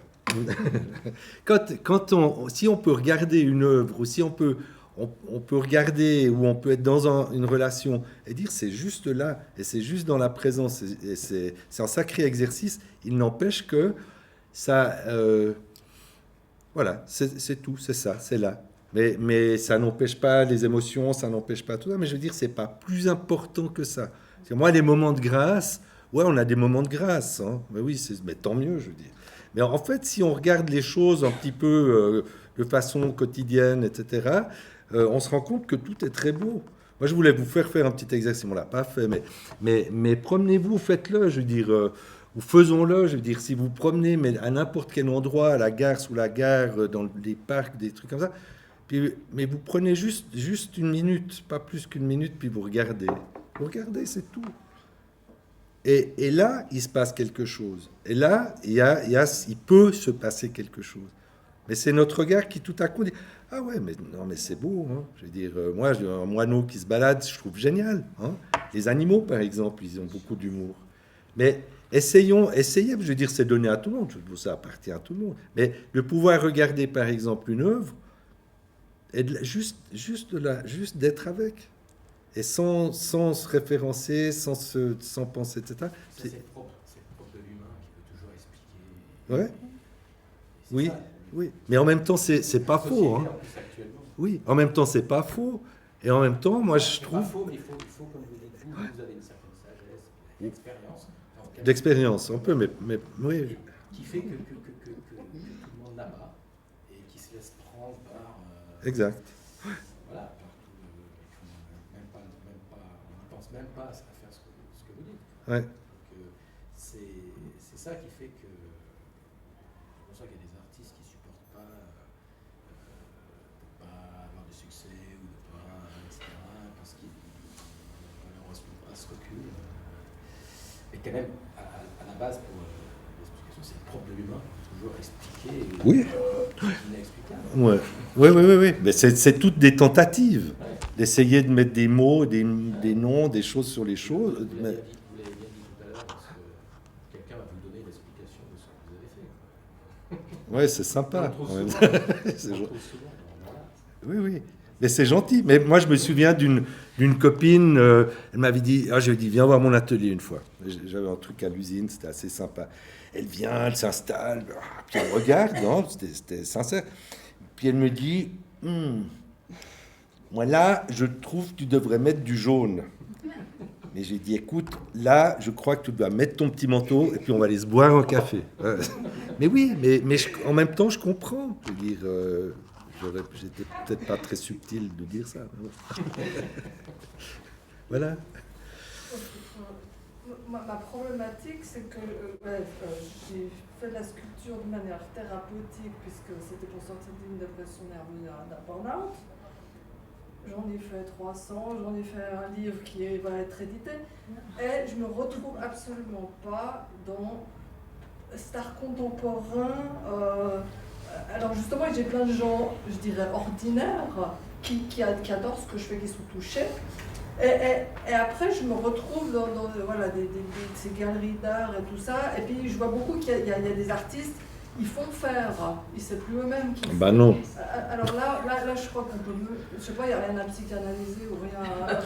Si on peut regarder une œuvre, ou si on peut regarder, ou on peut être dans une relation, et dire, c'est juste là, et c'est juste dans la présence, et c'est un sacré exercice, il n'empêche que ça, voilà, c'est tout, c'est ça, c'est là. Mais ça n'empêche pas les émotions, ça n'empêche pas tout ça. Mais je veux dire, c'est pas plus important que ça. Parce que moi, les moments de grâce, ouais, on a des moments de grâce, hein. Mais oui, mais tant mieux, je veux dire. Mais en fait, si on regarde les choses un petit peu de façon quotidienne, etc., on se rend compte que tout est très beau. Moi, je voulais vous faire un petit exercice, on ne l'a pas fait, mais promenez-vous, faites-le, je veux dire, ou faisons-le, je veux dire, si vous promenez mais à n'importe quel endroit, à la gare, sous la gare, dans les parcs, des trucs comme ça, mais vous prenez juste une minute, pas plus qu'une minute, puis vous regardez. Vous regardez, c'est tout. Et là, il se passe quelque chose. Et là, il peut se passer quelque chose. Mais c'est notre regard qui tout à coup dit « Ah ouais, mais non, mais c'est beau. Hein. » Je veux dire, moi, un moineau qui se balade, je trouve génial. Hein. Les animaux, par exemple, ils ont beaucoup d'humour. Mais essayez, je veux dire, c'est donné à tout le monde. Ça appartient à tout le monde. Mais de pouvoir regarder, par exemple, une œuvre, et juste d'être avec. Et sans se référencer, sans penser, etc. C'est propre de l'humain qui peut toujours expliquer. Ouais. Oui, ça, oui. Mais en même temps, c'est pas faux. Hein. Oui, en même temps, c'est pas faux. Et en même temps, moi, je trouve... C'est pas faux, mais il faut comme vous dites, vous avez une certaine sagesse, une expérience. D'expérience, un peu, mais oui. Qui fait que tout le monde n'a pas, et qui se laisse prendre par... Exact. Voilà, on ne pense même pas à faire ce que vous dites. Ouais. Donc, c'est ça qui fait que... C'est pour ça qu'il y a des artistes qui ne supportent pas de ne pas avoir de succès ou de ne pas... etc. parce qu'ils malheureusement pas ce recul. Mais quand même, à la base, pour l'explication, c'est propre de l'humain, toujours expliquer l'inexplicable. Ouais. Oui. Mais c'est toutes des tentatives d'essayer de mettre des mots, des noms, des choses sur les choses. Vous l'avez bien dit tout à l'heure, parce que quelqu'un va vous donner l'explication de ce que vous avez fait. Ouais, c'est sympa. C'est gentil. Oui. Mais c'est gentil. Mais moi, je me souviens d'une copine, elle m'avait dit, je lui ai dit, viens voir mon atelier une fois. J'avais un truc à l'usine, c'était assez sympa. Elle vient, elle s'installe, puis elle regarde, non, c'était sincère. Puis elle me dit, moi là, je trouve que tu devrais mettre du jaune. Mais j'ai dit, écoute, là, je crois que tu dois mettre ton petit manteau et puis on va aller se boire un café. Mais oui, mais en même temps, je comprends. Je veux dire, j'étais peut-être pas très subtil de dire ça. Voilà. Ma problématique, c'est que j'ai fait de la sculpture de manière thérapeutique, puisque c'était pour sortir d'une dépression nerveuse, d'un burn-out. J'en ai fait 300, j'en ai fait un livre qui va être édité, et je me retrouve absolument pas dans cet art contemporain. Alors justement, j'ai plein de gens, je dirais, ordinaires, qui adorent ce que je fais, qui sont touchés. Et après, je me retrouve dans voilà, ces galeries d'art et tout ça. Et puis, je vois beaucoup qu'il y a des artistes, ils font faire. C'est plus eux-mêmes qui font. Bah non. Alors là, je crois qu'on peut... Je sais pas, il n'y a rien à psychanalyser ou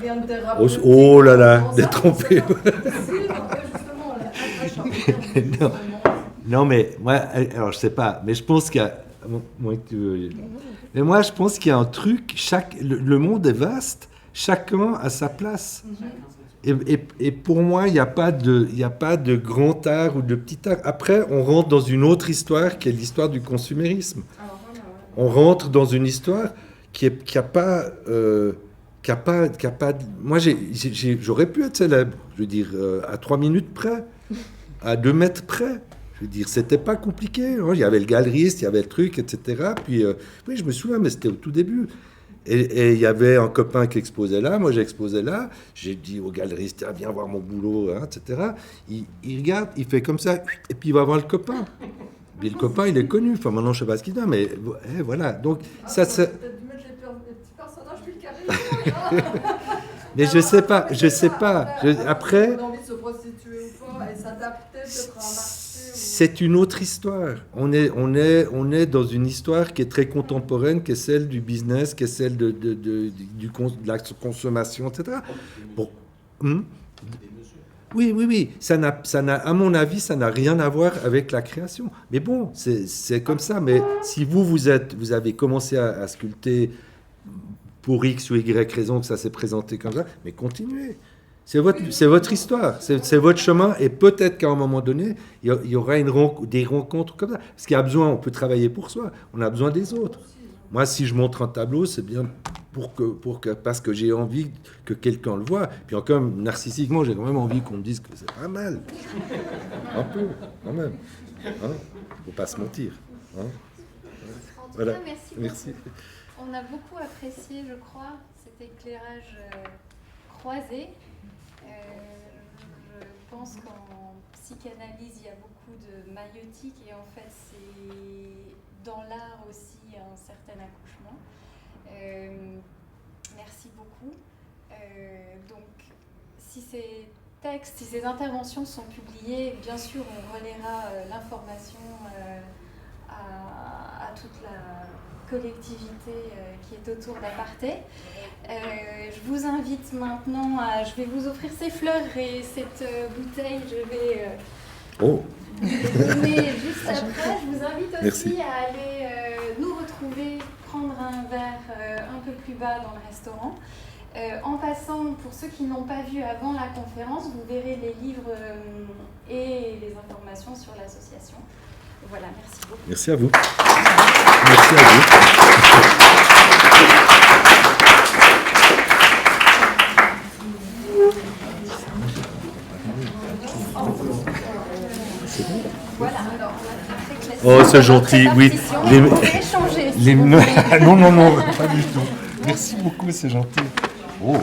rien de thérapeutique. Oh là là, d'être trompé. Justement, non, mais moi, alors je sais pas, mais je pense qu'il y a... Mais moi, je pense qu'il y a un truc, le monde est vaste. Chacun a sa place. Et pour moi, il n'y a pas de grand art ou de petit art. Après, on rentre dans une autre histoire qui est l'histoire du consumérisme. On rentre dans une histoire qui a pas... Moi, j'aurais pu être célèbre, je veux dire, à 3 minutes près, à 2 mètres près. Je veux dire, c'était pas compliqué. Hein. Il y avait le galeriste, il y avait le truc, etc. Puis, oui, je me souviens, mais c'était au tout début. Et il y avait un copain qui exposait là, moi j'exposais là, j'ai dit au galeriste, ah, viens voir mon boulot, hein, etc. Il regarde, il fait comme ça, et puis il va voir le copain. Puis le copain, il est connu, enfin maintenant je sais pas ce qu'il dit, mais voilà. Donc ça c'est... Peut-être mettre les petits personnages plus carrés. Mais je sais pas. Après... On a envie de se prostituer ou pas, et s'adapter peut-être à un marché. C'est une autre histoire. On est dans une histoire qui est très contemporaine, qui est celle du business, qui est celle de la consommation, etc. Bon. Oui. Ça n'a, à mon avis, ça n'a rien à voir avec la création. Mais bon, c'est comme ça. Mais si vous avez commencé à sculpter pour X ou Y raison que ça s'est présenté comme ça, mais continuez. C'est votre histoire, c'est votre chemin, et peut-être qu'à un moment donné, il y aura des rencontres comme ça. Parce qu'il y a besoin, on peut travailler pour soi, on a besoin des autres. Moi, si je montre un tableau, c'est bien parce que j'ai envie que quelqu'un le voit. Puis encore, narcissiquement, j'ai quand même envie qu'on me dise que c'est pas mal. Un peu, quand même. Hein, faut pas se mentir. Hein. En tout Voilà. cas, Merci. On a beaucoup apprécié, je crois, cet éclairage croisé. Je pense qu'en psychanalyse, il y a beaucoup de maïeutique et en fait, c'est dans l'art aussi un certain accouchement. Merci beaucoup. Donc, si ces textes, si ces interventions sont publiées, bien sûr, on relaiera l'information à toute la collectivité qui est autour d'Aparté. Je vous invite maintenant je vais vous offrir ces fleurs et cette bouteille, je vais Oh. donner juste après. Je vous invite aussi Merci. à aller nous retrouver, prendre un verre un peu plus bas dans le restaurant. En passant, pour ceux qui n'ont pas vu avant la conférence, vous verrez les livres et les informations sur l'association. Voilà, merci beaucoup. Merci à vous. Merci à vous. Voilà, alors on a très classique. Oh, c'est gentil, oui. On peut échanger. Non, non, pas du tout. Merci beaucoup, c'est gentil. Oh.